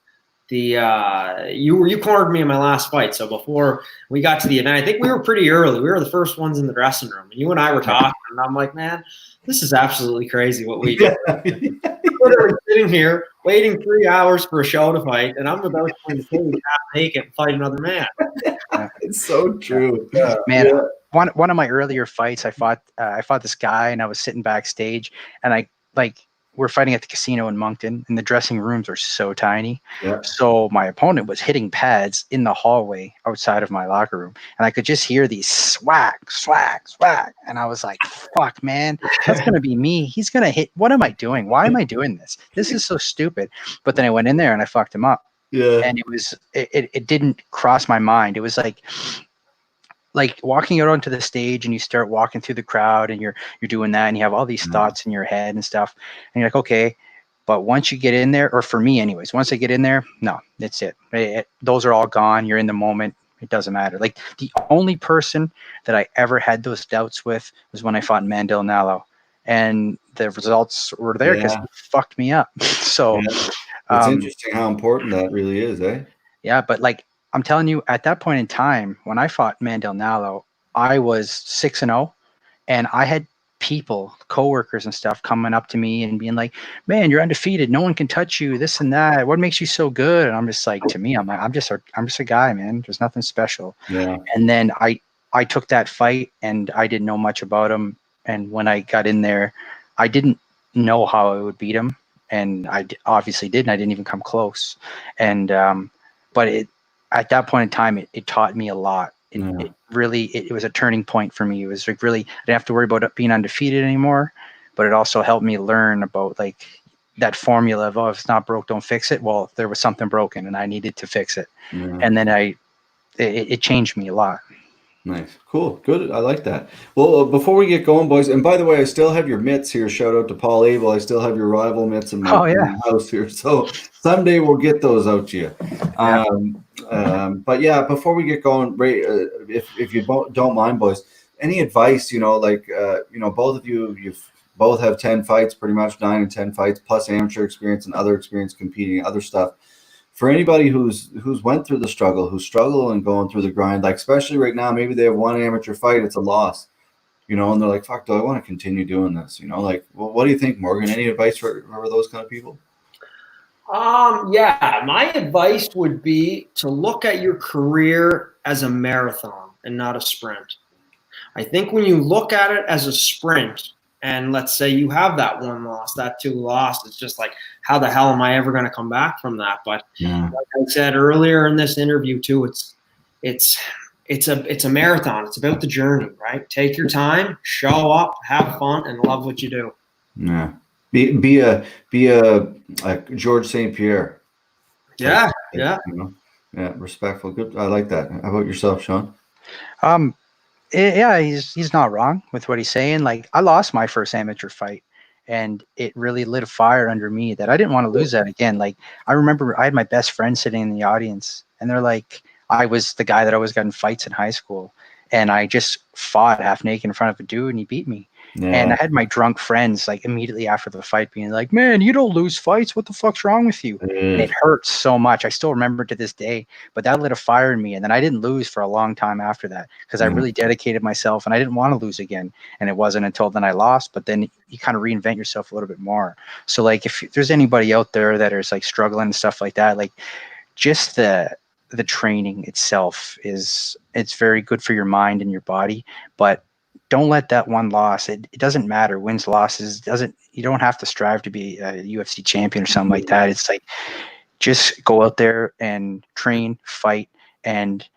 you cornered me in my last fight. So before we got to the event, I think we were pretty early. We were the first ones in the dressing room, and you and I were talking, and I'm like, man, this is absolutely crazy what we did. Literally sitting here waiting 3 hours for a show to fight, and I'm about to go in the cage half naked and fight another man. It's so true, man. Yeah. One of my earlier fights, I fought this guy, and I was sitting backstage, and we're fighting at the casino in Moncton, and the dressing rooms are so tiny. Yeah. So my opponent was hitting pads in the hallway outside of my locker room, and I could just hear these swag, swag, swag. And I was like, fuck, man, that's going to be me. He's going to hit. What am I doing? Why am I doing this? This is so stupid. But then I went in there and I fucked him up. Yeah. And it didn't cross my mind. It was like walking out onto the stage, and you start walking through the crowd, and you're doing that, and you have all these thoughts in your head and stuff, and you're like, okay, but once you get in there, or for me anyways, once I get in there, no, that's it. Those are all gone. You're in the moment. It doesn't matter. Like, the only person that I ever had those doubts with was when I fought Mandel Nallo, and the results were there because he fucked me up. So it's interesting how important that really is, eh? Yeah, but like, I'm telling you, at that point in time, when I fought Mandel Nallo, I was 6-0, and I had people, coworkers and stuff, coming up to me and being like, "Man, you're undefeated. No one can touch you. This and that. What makes you so good?" And I'm just like, to me, I'm just a guy, man. There's nothing special. Yeah. And then I took that fight, and I didn't know much about him. And when I got in there, I didn't know how I would beat him, and I obviously didn't. I didn't even come close. And but at that point in time, it taught me a lot. It really was a turning point for me. It was like, really, I didn't have to worry about being undefeated anymore, but it also helped me learn about like that formula of, if it's not broke, don't fix it. Well, there was something broken, and I needed to fix it. And then it changed me a lot. Nice. Cool. Good. I like that. Well, before we get going, boys, and by the way, I still have your mitts here. Shout out to Paul Abel. I still have your rival mitts in my house here. So someday we'll get those out to you. But yeah, before we get going, Ray, if you don't mind, boys, any advice, both of you've both have 10 fights, pretty much 9 and 10 fights, plus amateur experience and other experience competing, other stuff. For anybody who's went through the struggle, who's struggling going through the grind, like especially right now, maybe they have one amateur fight, it's a loss, and they're like, fuck, do I want to continue doing this? Like, well, what do you think, Morgan? Any advice for those kind of people? Yeah, my advice would be to look at your career as a marathon and not a sprint. I think when you look at it as a sprint, and let's say you have that one loss, that 2 loss, it's just like, how the hell am I ever going to come back from that? But like I said earlier in this interview too, it's a marathon. It's about the journey, right? Take your time, show up, have fun, and love what you do. Yeah. Be a George St. Pierre. Yeah. Yeah. Respectful. Good. I like that. How about yourself, Shawn? Yeah, he's not wrong with what he's saying. Like, I lost my first amateur fight, and it really lit a fire under me that I didn't want to lose that again. Like, I remember I had my best friend sitting in the audience, and they're like, I was the guy that always got in fights in high school, and I just fought half naked in front of a dude, and he beat me. Yeah. And I had my drunk friends like immediately after the fight being like, "Man, you don't lose fights. What the fuck's wrong with you?" And it hurts so much. I still remember it to this day, but that lit a fire in me. And then I didn't lose for a long time after that because I really dedicated myself, and I didn't want to lose again. And it wasn't until then I lost, but then you kind of reinvent yourself a little bit more. So like, if there's anybody out there that is like struggling and stuff like that, like just the training itself it's very good for your mind and your body, but don't let that one loss, it doesn't matter, wins, losses, you don't have to strive to be a UFC champion or something like that. It's like, just go out there and train, fight. And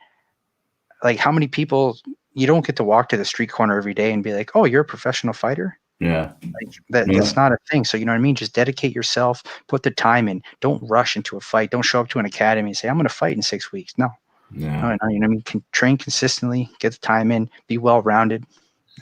like, how many people, you don't get to walk to the street corner every day and be like, "Oh, you're a professional fighter." Yeah. Like that's not a thing. So, you know what I mean? Just dedicate yourself, put the time in, don't rush into a fight. Don't show up to an academy and say, "I'm going to fight in 6 weeks." No, you know what I mean? Train consistently, get the time in, be well-rounded,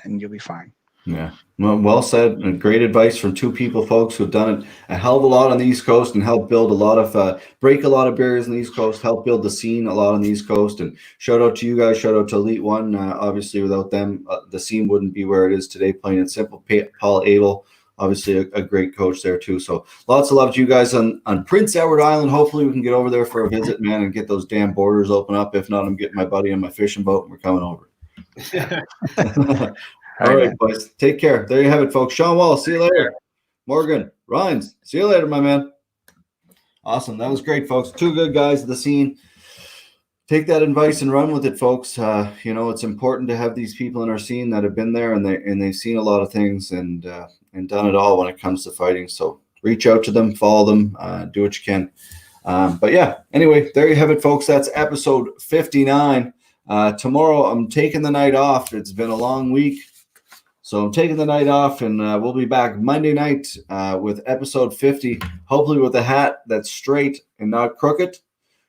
and you'll be fine. Yeah. Well said. And great advice from two people, folks, who've done it a hell of a lot on the East Coast and helped build a lot of, break a lot of barriers on the East Coast, help build the scene a lot on the East Coast. And shout out to you guys. Shout out to Elite One. Obviously, without them, the scene wouldn't be where it is today, plain and simple. Paul Abel, obviously a great coach there too. So lots of love to you guys on Prince Edward Island. Hopefully we can get over there for a visit, man, and get those damn borders open up. If not, I'm getting my buddy on my fishing boat and we're coming over. All right, boys. Take care. There you have it, folks. Shawn Wallace, see you later. Morgan, Rhynes, see you later, my man. Awesome. That was great, folks. Two good guys at the scene. Take that advice and run with it, folks. It's important to have these people in our scene that have been there and they've seen a lot of things and done it all when it comes to fighting. So reach out to them, follow them, do what you can. But yeah, anyway, there you have it, folks. That's episode 59. Tomorrow I'm taking the night off. It's been a long week. So I'm taking the night off, and we'll be back Monday night with episode 50, hopefully with a hat that's straight and not crooked.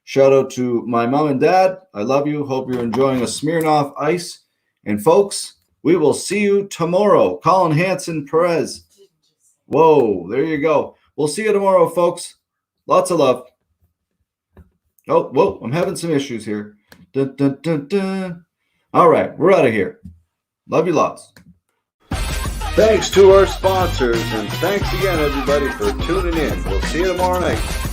Shout out to my mom and dad. I love you. Hope you're enjoying a Smirnoff Ice. And folks, we will see you tomorrow. Colin Hanson Perez. Whoa, there you go. We'll see you tomorrow, folks. Lots of love. Oh, whoa, I'm having some issues here. Dun, dun, dun, dun. All right, we're out of here. Love you lots. Thanks to our sponsors, and thanks again, everybody, for tuning in. We'll see you tomorrow night.